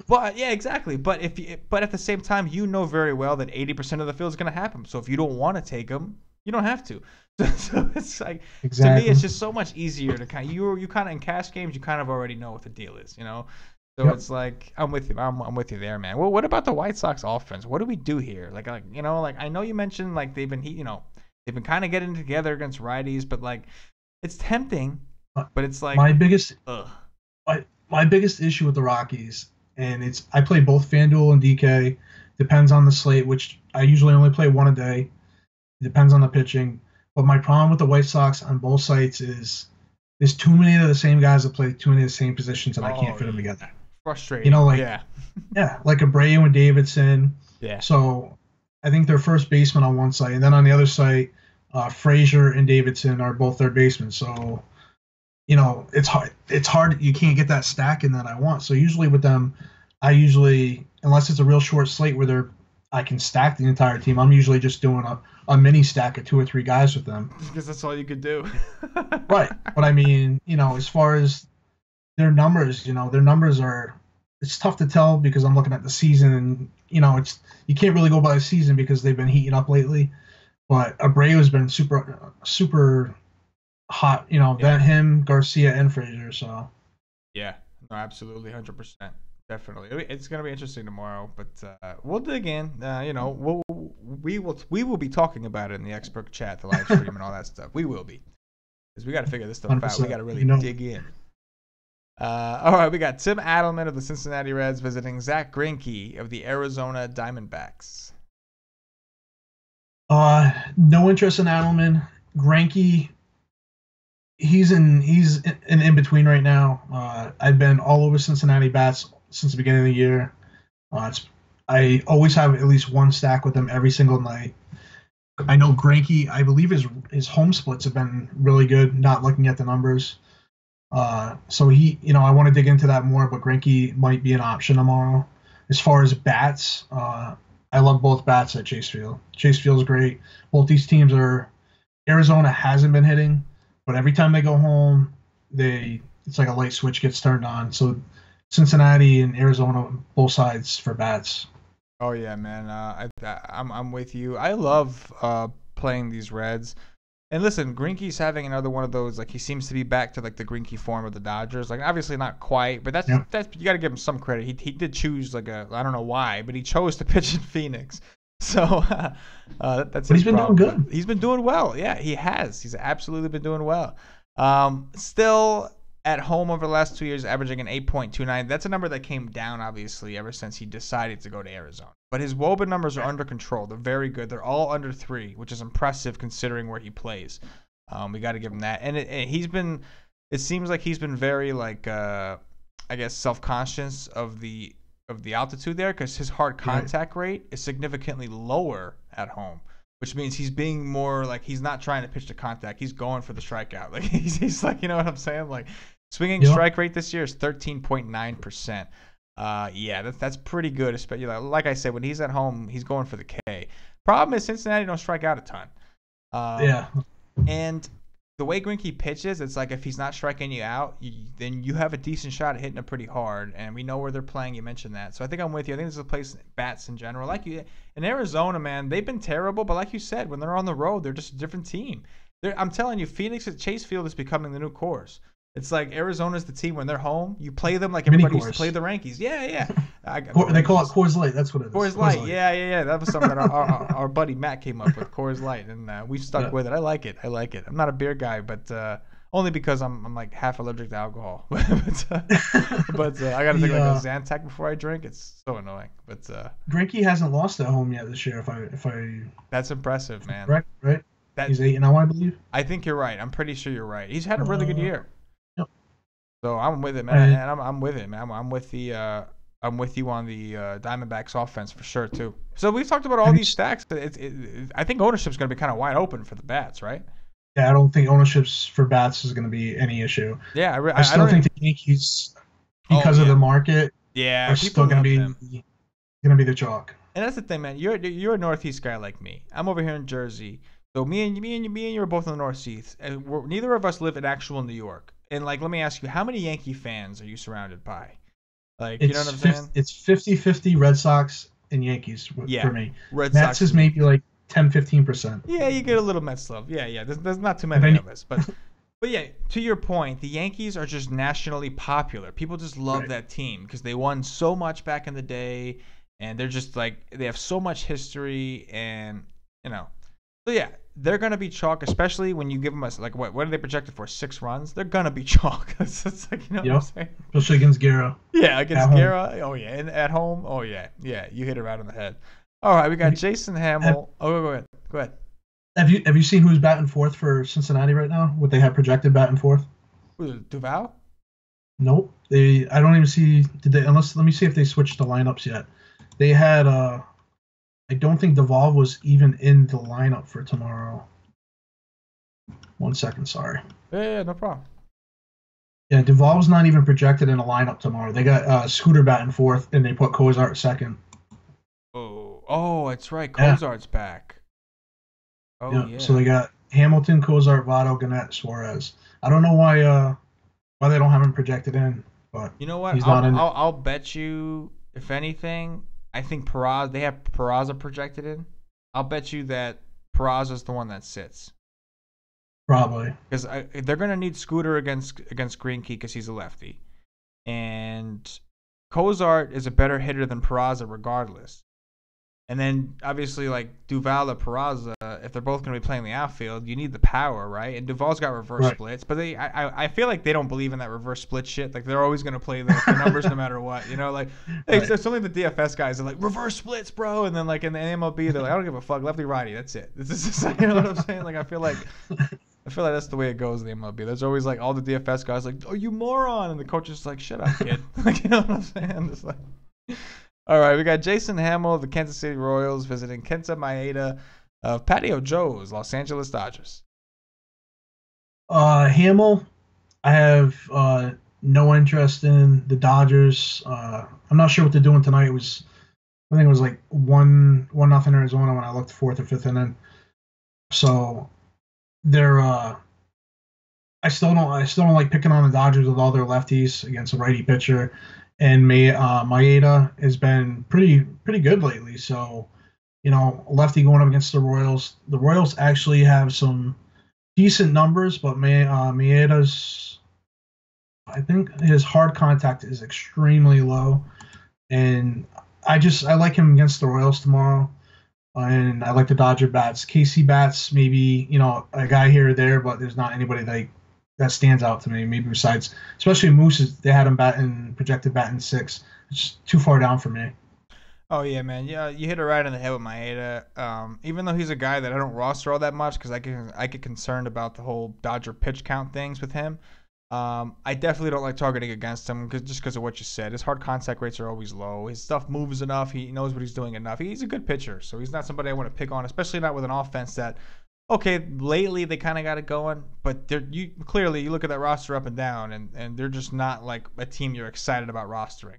But yeah, exactly. But at the same time, you know very well that 80% of the field is gonna have him. So if you don't want to take him, you don't have to. So it's like to me, it's just so much easier to you kind of in cash games, you kind of already know what the deal is, So it's like I'm with you. I'm with you there, man. Well, what about the White Sox offense? What do we do here? Like I know you mentioned like they've been kind of getting together against righties, but like it's tempting But it's like, My biggest ugh. my biggest issue with the Rockies, and it's I play both FanDuel and DK. Depends on the slate, which I usually only play one a day. Depends on the pitching. But my problem with the White Sox on both sites is there's too many of the same guys that play too many of the same positions, and I can't Oh, fit them together. You frustrating. know, like Yeah. yeah, like Abreu and Davidson. Yeah. So I think they're first baseman on one site, and then on the other site, Frazier and Davidson are both third basemen. So it's hard. It's hard. You can't get that stack in that I want. So usually with them, I usually, unless it's a real short slate where I can stack the entire team, I'm usually just doing a mini stack of 2 or 3 guys with them. Because that's all you could do. Right. But I mean, as far as their numbers, their numbers are. It's tough to tell because I'm looking at the season, and it's you can't really go by the season because they've been heating up lately. But Abreu has been super hot. Yeah. That him, Garcia, and Frazier. So Yeah. No, absolutely, 100%. Definitely. It's gonna be interesting tomorrow, but we'll dig in. We will be talking about it in the expert chat, the live stream, and all that stuff. We will be, because we got to figure this stuff out. We got to really dig in. All right, we got Tim Adelman of the Cincinnati Reds visiting Zach Greinke of the Arizona Diamondbacks. No interest in Adelman. Greinke, he's in between right now. I've been all over Cincinnati bats since the beginning of the year. I always have at least one stack with him every single night. I know Greinke, I believe his home splits have been really good, not looking at the numbers. So I want to dig into that more, but Greinke might be an option tomorrow. As far as bats, I love both bats at Chase Field. Chase Field's great. Both these teams Arizona hasn't been hitting, but every time they go home, it's like a light switch gets turned on. So Cincinnati and Arizona, both sides for bats. Oh yeah, man. I'm with you. I love playing these Reds. And listen, Greinke's having another one of those. Like, he seems to be back to like the Greinke form of the Dodgers. Like, obviously not quite, but that's you got to give him some credit. He did choose I don't know why, but he chose to pitch in Phoenix. So that's. But he's been doing good. He's been doing well. Yeah, he has. He's absolutely been doing well. Still at home over the last 2 years, averaging an 8.29. That's a number that came down, obviously, ever since he decided to go to Arizona. But his WOBA numbers are under control. They're very good. They're all under 3, which is impressive considering where he plays. We got to give him that. And it seems like he's been very, I guess, self-conscious of the altitude there, because his hard contact rate is significantly lower at home, which means he's being more like, he's not trying to pitch to contact. He's going for the strikeout. Like, he's like, you know what I'm saying? Like, swinging strike rate this year is 13.9%. That's pretty good. Especially like I said, when he's at home, he's going for the K. Problem is Cincinnati don't strike out a ton. And the way Greinke pitches, it's like if he's not striking you out, then you have a decent shot at hitting it pretty hard. And we know where they're playing. You mentioned that, so I think I'm with you. I think this is a place bats in general, like you in Arizona, man. They've been terrible, but like you said, when they're on the road, they're just a different team. I'm telling you, Phoenix at Chase Field is becoming the new Coors. It's like Arizona's the team when they're home. You play them like everybody used to play the Yankees. Yeah. They call it Coors Light. That's what it is. Coors Light. Yeah. That was something that our buddy Matt came up with, Coors Light, and we stuck with it. I like it. I'm not a beer guy, but only because I'm like half allergic to alcohol. but I got to take like a Zantac before I drink. It's so annoying. But Greinke hasn't lost at home yet this year. If I that's impressive, man. Right. He's 8-0, I believe. I think you're right. I'm pretty sure you're right. He's had a really good year. So I'm with it, man, and I'm with it, man. I'm with you on the Diamondbacks offense for sure too. So we've talked about all these stacks. I think ownership's going to be kind of wide open for the bats, right? Yeah, I don't think ownerships for bats is going to be any issue. Yeah, I still think the Yankees, because of the market, are still going to be the chalk. And that's the thing, man. You're a Northeast guy like me. I'm over here in Jersey. So me and you are both in the Northeast, and neither of us live in actual New York. And let me ask you, how many Yankee fans are you surrounded by? You know what I'm saying? It's 50-50 Red Sox and Yankees for me. Red Mets Sox is maybe like 10-15%. Yeah, you get a little Mets love. Yeah. There's not too many of us, but yeah. To your point, the Yankees are just nationally popular. People just love that team because they won so much back in the day, and they're just they have so much history, and So yeah, they're gonna be chalk, especially when you give them like what are they projected for? 6 runs. They're gonna be chalk. It's like, you know what I'm saying? Especially against Guerra. Yeah, against Guerra. Oh yeah, and at home. Oh yeah, yeah. You hit it right on the head. All right, we got Jason Hamill. Go ahead. Go ahead. Have you seen who's batting fourth for Cincinnati right now? What they have projected batting fourth? Duval? Nope. I don't even see. Did they? Let me see if they switched the lineups yet. They had. I don't think Duvall was even in the lineup for tomorrow. 1 second, sorry. Yeah, no problem. Yeah, Duvall's not even projected in a lineup tomorrow. They got Scooter batting fourth, and they put Cozart second. Oh, that's right. Cozart's back. Oh, yeah. So they got Hamilton, Cozart, Votto, Gannett, Suarez. I don't know why they don't have him projected in, but you know what? He's not in. I'll bet you, if anything, I think they have Peraza projected in. I'll bet you that Peraza's the one that sits. Probably. Because they're going to need Scooter against Greinke because he's a lefty. And Cozart is a better hitter than Peraza regardless. And then, obviously, like, Duvall or Peraza, if they're both going to be playing the outfield, you need the power, right? And Duvall's got reverse splits. But I feel like they don't believe in that reverse split shit. Like, they're always going to play the numbers no matter what. You know, like, there's only the DFS guys are like, reverse splits, bro. And then, like, in the MLB, they're like, I don't give a fuck. Lefty-righty, that's it. This is just, you know what I'm saying? Like, I feel like that's the way it goes in the MLB. There's always, like, all the DFS guys like, oh, you moron. And the coach is like, shut up, kid. Like, you know what I'm saying? Just like... All right, we got Jason Hamill of the Kansas City Royals visiting Kenta Maeda of Patio Joe's Los Angeles Dodgers. Hamill, I have no interest in the Dodgers. I'm not sure what they're doing tonight. I think it was like 1-0 Arizona when I looked 4th or 5th inning. So they're I still don't like picking on the Dodgers with all their lefties against a righty pitcher. And Maeda has been pretty good lately. So, you know, lefty going up against the Royals. The Royals actually have some decent numbers, but Maeda's, I think his hard contact is extremely low. And I like him against the Royals tomorrow. And I like the Dodger bats. KC bats, maybe, you know, a guy here or there, but there's not anybody that stands out to me. Maybe besides, especially Moose, they had him projected batting 6. It's too far down for me. Oh yeah, man. Yeah, you hit it right on the head with Maeda. Even though he's a guy that I don't roster all that much because I get concerned about the whole Dodger pitch count things with him. I definitely don't like targeting against him because of what you said. His hard contact rates are always low. His stuff moves enough. He knows what he's doing enough. He's a good pitcher, so he's not somebody I want to pick on, especially not with an offense that. Okay, lately they kind of got it going, but you look at that roster up and down, and they're just not like a team you're excited about rostering.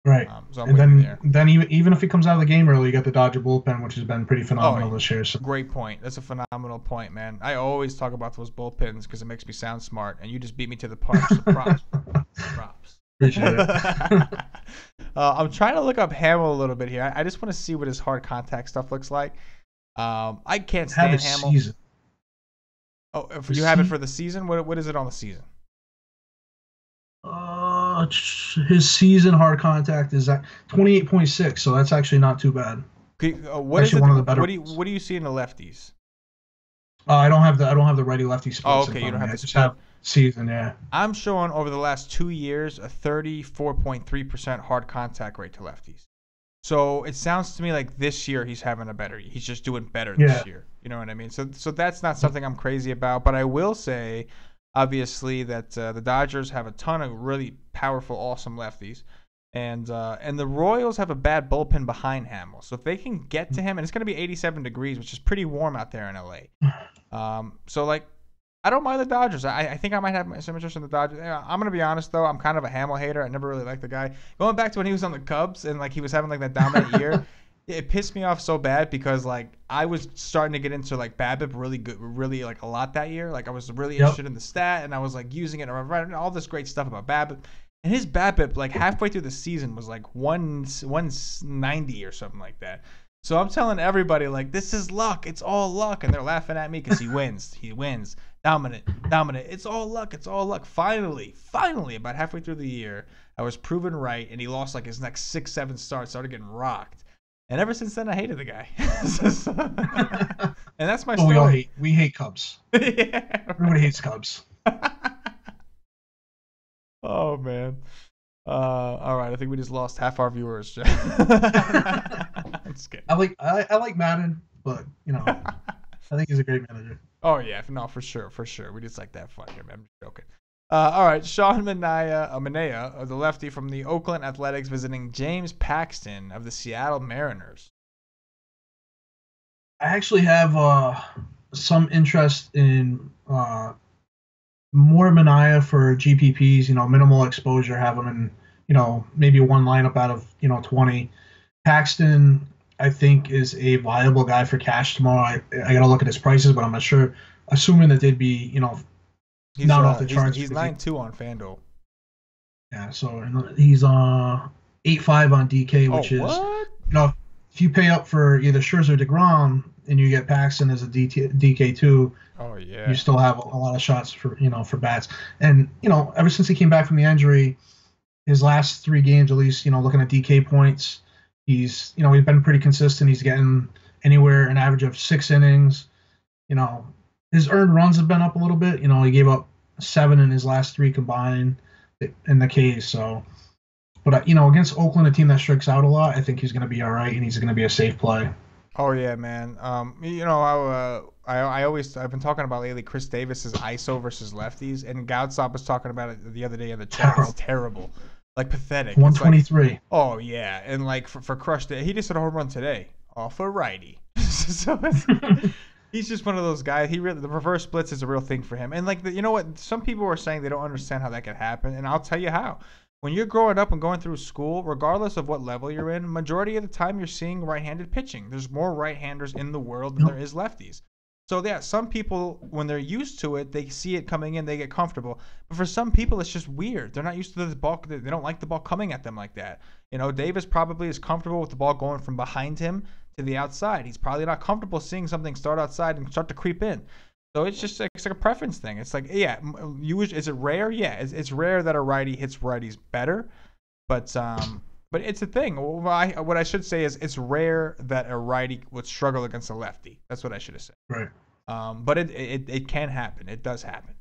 Right. So then even if he comes out of the game early, you got the Dodger bullpen, which has been pretty phenomenal this year. So. Great point. That's a phenomenal point, man. I always talk about those bullpens because it makes me sound smart, and you just beat me to the punch. So props. Appreciate it. I'm trying to look up Hamill a little bit here. I just want to see what his hard contact stuff looks like. I can't stand Hamill. Season. Oh, if you have it for the season, what is it on the season? His season hard contact is at 28.6, so that's actually not too bad. What is it? One of the better. What do you see in the lefties? I don't have the righty lefty splits. Oh, okay, you don't have the just have season, yeah. I'm showing over the last 2 years a 34.3% hard contact rate to lefties. So it sounds to me like this year he's just doing better this year. You know what I mean? So that's not something I'm crazy about. But I will say, obviously, that the Dodgers have a ton of really powerful, awesome lefties. And the Royals have a bad bullpen behind Hamill. So if they can get to him, and it's going to be 87 degrees, which is pretty warm out there in LA. So, like, I don't mind the Dodgers. I think I might have some interest in the Dodgers. I'm going to be honest, though. I'm kind of a Hamill hater. I never really liked the guy. Going back to when he was on the Cubs and, like, he was having, like, that dominant year, it pissed me off so bad because, like, I was starting to get into, like, BABIP really, like, a lot that year. Like, I was really interested in the stat, and I was, like, using it and writing all this great stuff about BABIP. And his BABIP, like, halfway through the season was, like, 190 or something like that. So I'm telling everybody, like, this is luck. It's all luck. And they're laughing at me because he wins. He wins. Dominant. It's all luck. It's all luck. Finally, about halfway through the year, I was proven right, and he lost, like, his next 6-7 starts, started getting rocked. And ever since then, I hated the guy. And that's my Well, story. we hate Cubs. Yeah, Everybody hates Cubs. Oh man. All right. I think we just lost half our viewers. I'm just kidding. I like Madden, but I think he's a great manager. Oh yeah, no, for sure. We just like that fun here, man. I'm just joking. All right, Sean Manaea, the lefty from the Oakland Athletics, visiting James Paxton of the Seattle Mariners. I actually have some interest in more Manaea for GPPs. Minimal exposure, have him in maybe one lineup out of 20. Paxton, I think, is a viable guy for cash tomorrow. I got to look at his prices, but I'm not sure. Assuming that they'd be, he's not off the charts. He's 9.2 on FanDuel. Yeah, so he's 8.5 on DK, which is what? If you pay up for either Scherzer or DeGrom and you get Paxton as a DK2, oh yeah, you still have a lot of shots for for bats. And ever since he came back from the injury, his last 3 games at least, looking at DK points, he's been pretty consistent. He's getting anywhere an average of 6 innings. His earned runs have been up a little bit. He gave up 7 in his last 3 combined in the K's. So, but against Oakland, a team that strikes out a lot, I think he's going to be all right, and he's going to be a safe play. Oh yeah, man. I've been talking about lately Chris Davis's ISO versus lefties, and Goutsop was talking about it the other day in the chat. It's terrible, like pathetic. 123. Like, oh yeah, and like for Crush Day, he just hit a home run today off a righty. So he's just one of those guys. The reverse splits is a real thing for him. And like what? Some people are saying they don't understand how that could happen, and I'll tell you how. When you're growing up and going through school, regardless of what level you're in, majority of the time you're seeing right-handed pitching. There's more right-handers in the world than there is lefties. So yeah, some people, when they're used to it, they see it coming in, they get comfortable. But for some people, it's just weird. They're not used to the ball. They don't like the ball coming at them like that. Davis probably is comfortable with the ball going from behind him to the outside. He's probably not comfortable seeing something start outside and start to creep in. So it's just it's like a preference thing. It's like, yeah, is it rare? Yeah, it's rare that a righty hits righties better, but it's a thing. What I should say is it's rare that a righty would struggle against a lefty. That's what I should have said. Right. But it can happen. It does happen.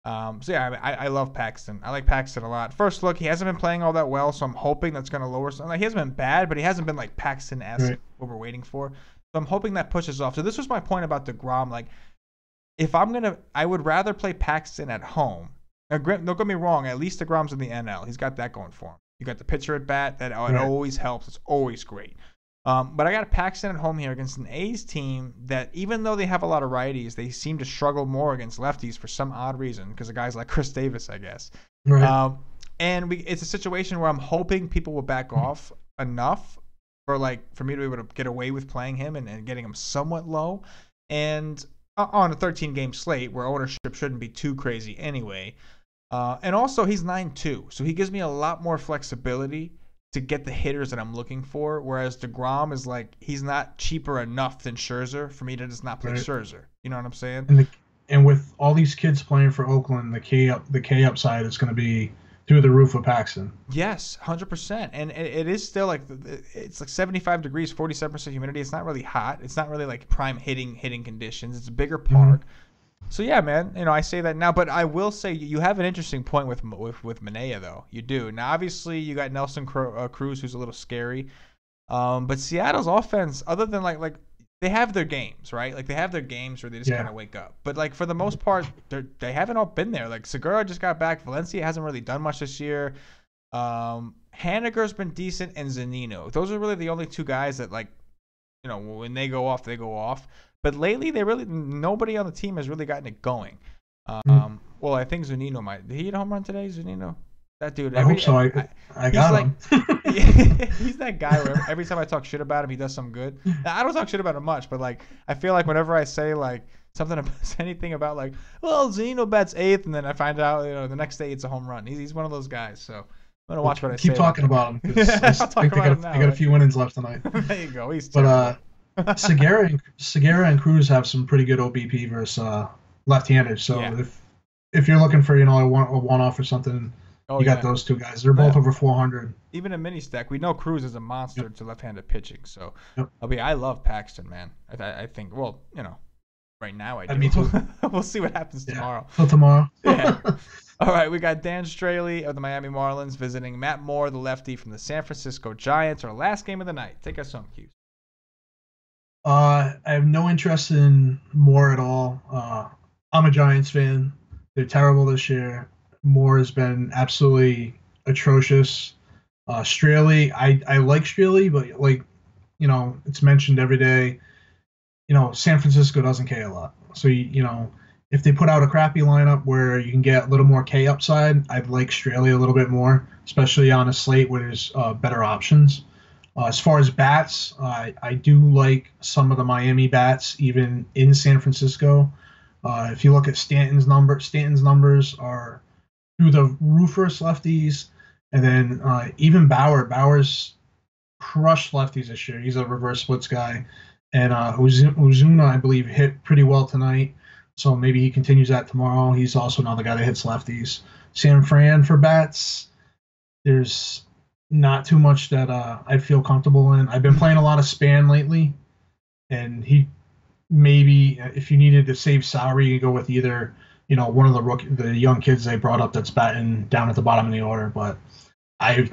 So yeah, I love Paxton. I like Paxton a lot. First look, he hasn't been playing all that well, so I'm hoping that's going to lower some. Like, he hasn't been bad, but he hasn't been like Paxton-esque, right, what we're waiting for. So I'm hoping that pushes off. So this was my point about DeGrom. Like, if I would rather play Paxton at home. Now, don't get me wrong. At least DeGrom's in the NL. He's got that going for him. You got the pitcher at bat. It always helps. It's always great. But I got Paxton at home here against an A's team that, even though they have a lot of righties, they seem to struggle more against lefties for some odd reason, because of guys like Chris Davis, I guess. Right. It's a situation where I'm hoping people will back off enough for me to be able to get away with playing him and getting him somewhat low. And on a 13-game slate where ownership shouldn't be too crazy anyway. And also, he's 9.2, so he gives me a lot more flexibility to get the hitters that I'm looking for, whereas DeGrom is he's not cheaper enough than Scherzer for me to just not play Scherzer. You know what I'm saying? And with all these kids playing for Oakland, the K upside is going to be through the roof with Paxton. Yes, 100%. And it is still it's 75 degrees, 47% humidity. It's not really hot. It's not really prime hitting conditions. It's a bigger park. Mm-hmm. So yeah, man, I say that now, but I will say you have an interesting point with Manaea, though. You do. Now, obviously, you got Nelson Cruz, who's a little scary. But Seattle's offense, other than they have their games, right? They have their games where they just kind of wake up. But for the most part, they haven't all been there. Segura just got back. Valencia hasn't really done much this year. Haniger's been decent, and Zunino. Those are really the only 2 guys that when they go off, they go off. But lately, nobody on the team has really gotten it going. Well, I think Zunino might. Did he hit a home run today, Zunino? That dude. I hope so. I got him. He's that guy where every time I talk shit about him, he does some good. Now, I don't talk shit about him much, but I feel like whenever I say anything about Zunino bats 8th, and then I find out the next day it's a home run. He's one of those guys. So I'm gonna watch what I say. Keep talking about him. I think they got a few innings left tonight. There you go. He's terrible. Segura and Cruz have some pretty good OBP versus left-handed. So if you're looking for a one-off or something, Oh You got yeah. those two guys. They're both over 400. Even a mini stack, we know Cuse is a monster Yep. to left-handed pitching. So, Yep. I love Paxton, man. I think, well, right now I do. Me too. We'll see what happens tomorrow. Till tomorrow. Yeah. All right, we got Dan Straley of the Miami Marlins visiting Matt Moore, the lefty from the San Francisco Giants. Our last game of the night. Take us home, Cuse. I have no interest in Moore at all. I'm a Giants fan. They're terrible this year. Moore has been absolutely atrocious. Straley, I like Straley, but it's mentioned every day. San Francisco doesn't K a lot. So if they put out a crappy lineup where you can get a little more K upside, I'd like Straley a little bit more, especially on a slate where there's better options. As far as bats, I do like some of the Miami bats, even in San Francisco. If you look at Stanton's numbers are through the roof versus lefties, and then even Bauer's crushed lefties this year. He's a reverse splits guy, and Ozuna, I believe, hit pretty well tonight, so maybe he continues that tomorrow. He's also another guy that hits lefties. San Fran for bats, there's not too much that I'd feel comfortable in. I've been playing a lot of Span lately, and he maybe if you needed to save salary, you go with either one of the young kids they brought up that's batting down at the bottom of the order. But I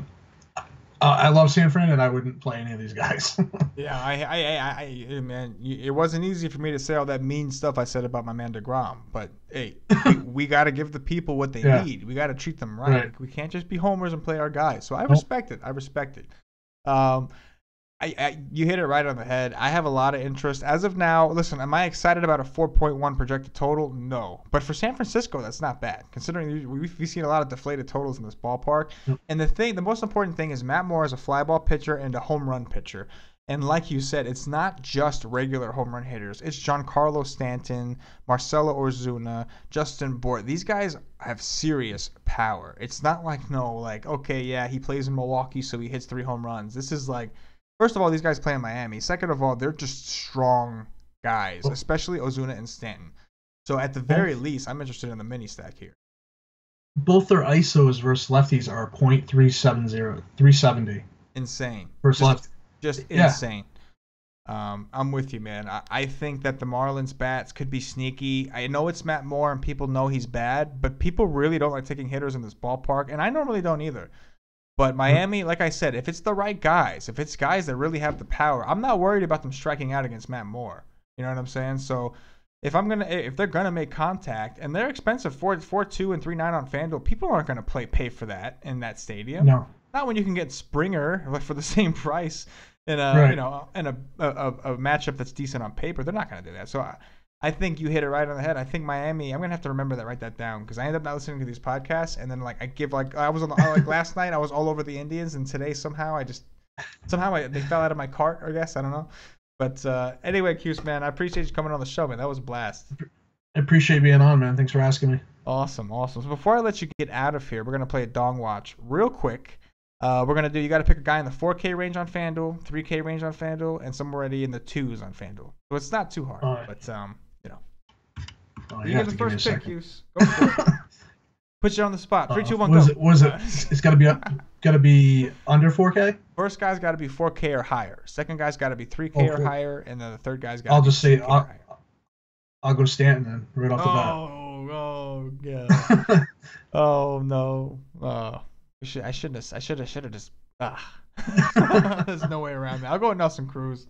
love San Fran, and I wouldn't play any of these guys. Yeah, man, it wasn't easy for me to say all that mean stuff I said about my man DeGrom. But hey, we got to give the people what they need. We got to treat them right. We can't just be homers and play our guys. So I respect it. You hit it right on the head. I have a lot of interest as of now. Listen, am I excited about a 4.1 projected total? No, but for San Francisco, that's not bad considering we've seen a lot of deflated totals in this ballpark. Yep. And the most important thing is Matt Moore is a fly ball pitcher and a home run pitcher. And like you said, it's not just regular home run hitters. It's Giancarlo Stanton, Marcelo Ozuna, Justin Bourt. These guys have serious power. It's not okay, yeah, he plays in Milwaukee, so he hits 3 home runs. This is like, first of all, these guys play in Miami. Second of all, they're just strong guys, especially Ozuna and Stanton. So at the very least, I'm interested in the mini stack here. Both their ISOs versus lefties are .370, 370. Insane. Versus lefties. Just insane. I'm with you, man. I think that the Marlins bats could be sneaky. I know it's Matt Moore and people know he's bad, but people really don't like taking hitters in this ballpark, and I normally don't either. But Miami, like I said, if it's the right guys, if it's guys that really have the power, I'm not worried about them striking out against Matt Moore. You know what I'm saying? So if they're gonna make contact, and they're expensive, 4.2 and 3.9 on FanDuel, people aren't gonna pay for that in that stadium. No. Not when you can get Springer for the same price in a matchup that's decent on paper. They're not gonna do that. So I think you hit it right on the head. I think Miami. I'm gonna have to remember that, write that down, because I end up not listening to these podcasts, and then I was last night I was all over the Indians, and today somehow they fell out of my cart. I guess I don't know. But anyway, Cuse, man, I appreciate you coming on the show, man. That was a blast. I appreciate being on, man. Thanks for asking me. Awesome. So before I let you get out of here, we're gonna play a Dong Watch real quick. You got to pick a guy in the 4K range on FanDuel, 3K range on FanDuel, and somewhere already in the 2s on FanDuel. So it's not too hard, but you get the first pick, Cuse. Go for it. Put you on the spot. 3, 2, 1, go. Was it? It's got to be under 4K. First guy's got to be 4K or higher. Second guy's got to be 3K or higher, and then the third guy's got. I'll just say I'll go Stanton then right off the Oh bat. yeah. Oh no. I should have just. There's no way around that. I'll go with Nelson Cruz.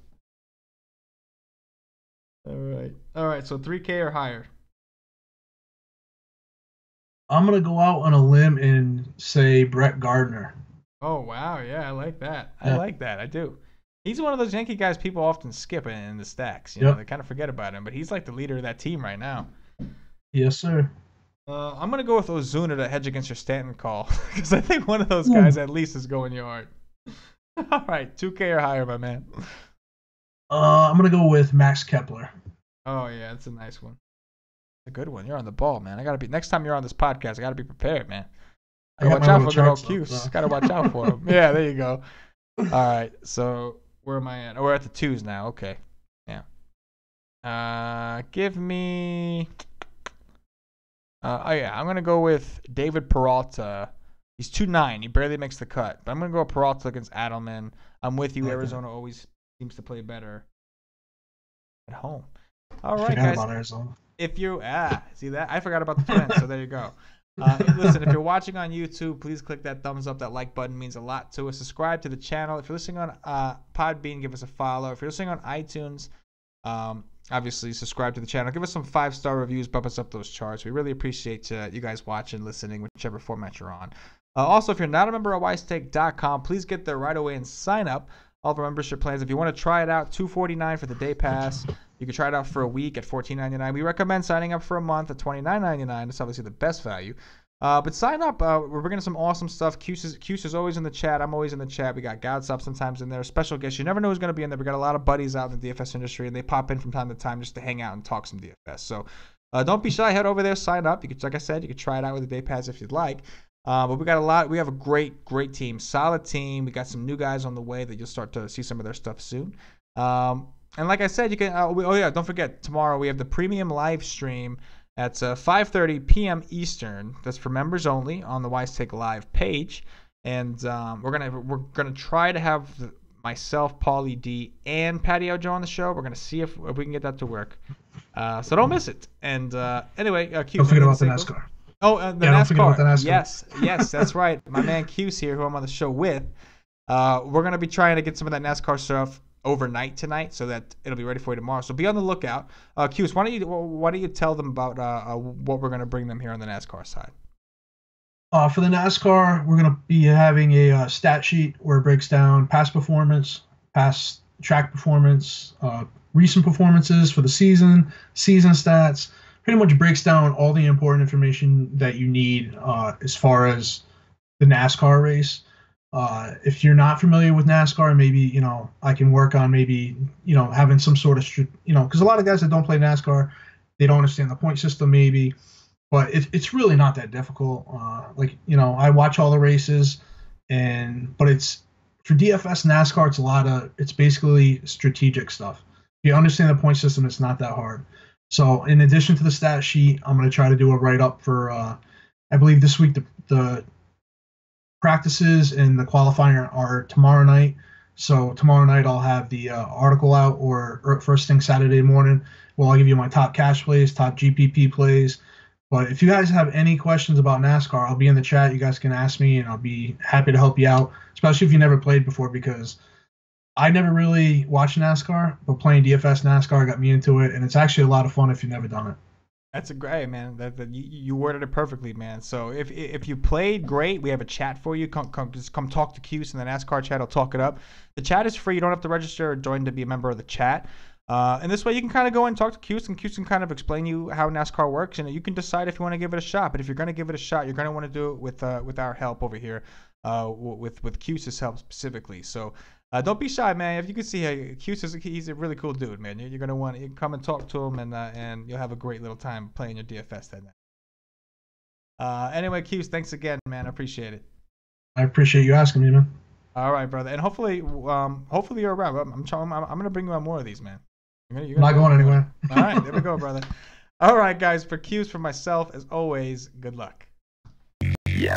All right. So 3K or higher. I'm gonna go out on a limb and say Brett Gardner. Oh wow, yeah, I like that. I do. He's one of those Yankee guys people often skip in the stacks. You know, they kind of forget about him, but he's like the leader of that team right now. Yes, sir. I'm gonna go with Ozuna to hedge against your Stanton call, because I think one of those guys at least is going yard. All right, 2K or higher, my man. I'm gonna go with Max Kepler. Oh yeah, that's a nice one. A good one. You're on the ball, man. Next time you're on this podcast, I gotta be prepared, man. Gotta watch out for good old Cuse. Gotta watch out for him. Yeah, there you go. All right, so where am I at? Oh, we're at the 2s now. Okay. Yeah. Give me. I'm gonna go with David Peralta He's 2.9. He barely makes the cut. But I'm going to go Peralta against Adelman. I'm with you. Arizona always seems to play better at home. All right, guys. About Arizona. If you see that, I forgot about the Twins. So there you go. Listen, if you're watching on YouTube, please click that thumbs up. That like button means a lot to us. Subscribe to the channel. If you're listening on Podbean, give us a follow. If you're listening on iTunes, obviously subscribe to the channel. Give us some 5-star reviews. Bump us up those charts. We really appreciate you guys watching, listening, whichever format you're on. Also, if you're not a member of WiseTake.com, please get there right away and sign up. All of our membership plans. If you want to try it out, $249 for the day pass. You can try it out for a week at $14.99. We recommend signing up for a month at $29.99. It's obviously the best value. But sign up. We're bringing some awesome stuff. Cuse is always in the chat. I'm always in the chat. We got Godsop sometimes in there. Special guests. You never know who's going to be in there. We got a lot of buddies out in the DFS industry, and they pop in from time to time just to hang out and talk some DFS. So don't be shy. Head over there. Sign up. You could, like I said, you could try it out with the day pass if you'd like. But we got a lot. We have a great team, solid team. We got some new guys on the way that you'll start to see some of their stuff soon. And like I said, you can. Oh yeah, don't forget tomorrow we have the premium live stream at 5:30 p.m. Eastern. That's for members only on the WiseTake Live page. And we're gonna try to have myself, Paulie D, and Patty Joe on the show. We're gonna see if we can get that to work. So don't miss it. And anyway, don't forget about the NASCAR. Oh, the Don't forget about the NASCAR. Yes, that's right. My man Cuse here, who I'm on the show with. We're gonna be trying to get some of that NASCAR stuff overnight tonight, so that it'll be ready for you tomorrow. So be on the lookout. Cuse, why don't you tell them about what we're gonna bring them here on the NASCAR side? For the NASCAR, we're gonna be having a stat sheet where it breaks down past performance, past track performance, recent performances for the season stats. Pretty much breaks down all the important information that you need as far as the NASCAR race. If you're not familiar with NASCAR, maybe, I can work on maybe, having some sort of, because a lot of guys that don't play NASCAR, they don't understand the point system maybe, but it's really not that difficult. I watch all the races, but it's, for DFS NASCAR, it's basically strategic stuff. If you understand the point system, it's not that hard. So in addition to the stat sheet, I'm going to try to do a write-up for, I believe this week the practices and the qualifying are tomorrow night. So tomorrow night I'll have the article out, or first thing Saturday morning. Well, I'll give you my top cash plays, top GPP plays. But if you guys have any questions about NASCAR, I'll be in the chat. You guys can ask me, and I'll be happy to help you out, especially if you never played before, because I never really watched NASCAR, but playing DFS NASCAR got me into it, and it's actually a lot of fun if you've never done it. That's a great, man. You worded it perfectly, man. So if you played, great. We have a chat for you. Just come talk to Cuse in the NASCAR chat. I'll talk it up. The chat is free. You don't have to register or join to be a member of the chat. And this way you can kind of go and talk to Cuse, and Cuse can kind of explain you how NASCAR works, and you can decide if you want to give it a shot. But if you're going to give it a shot, you're going to want to do it with our help over here, with Cuse's help specifically. So don't be shy, man. If you can see, Cuse he's a really cool dude, man. You're going to want to come and talk to him, and you'll have a great little time playing your DFS that night. Anyway, Cuse, thanks again, man. I appreciate it. I appreciate you asking me, man. All right, brother. And hopefully you're around. I'm going to bring you on more of these, man. You're not going anywhere. All right, there we go, brother. All right, guys. For Cuse, for myself, as always, good luck. Yeah.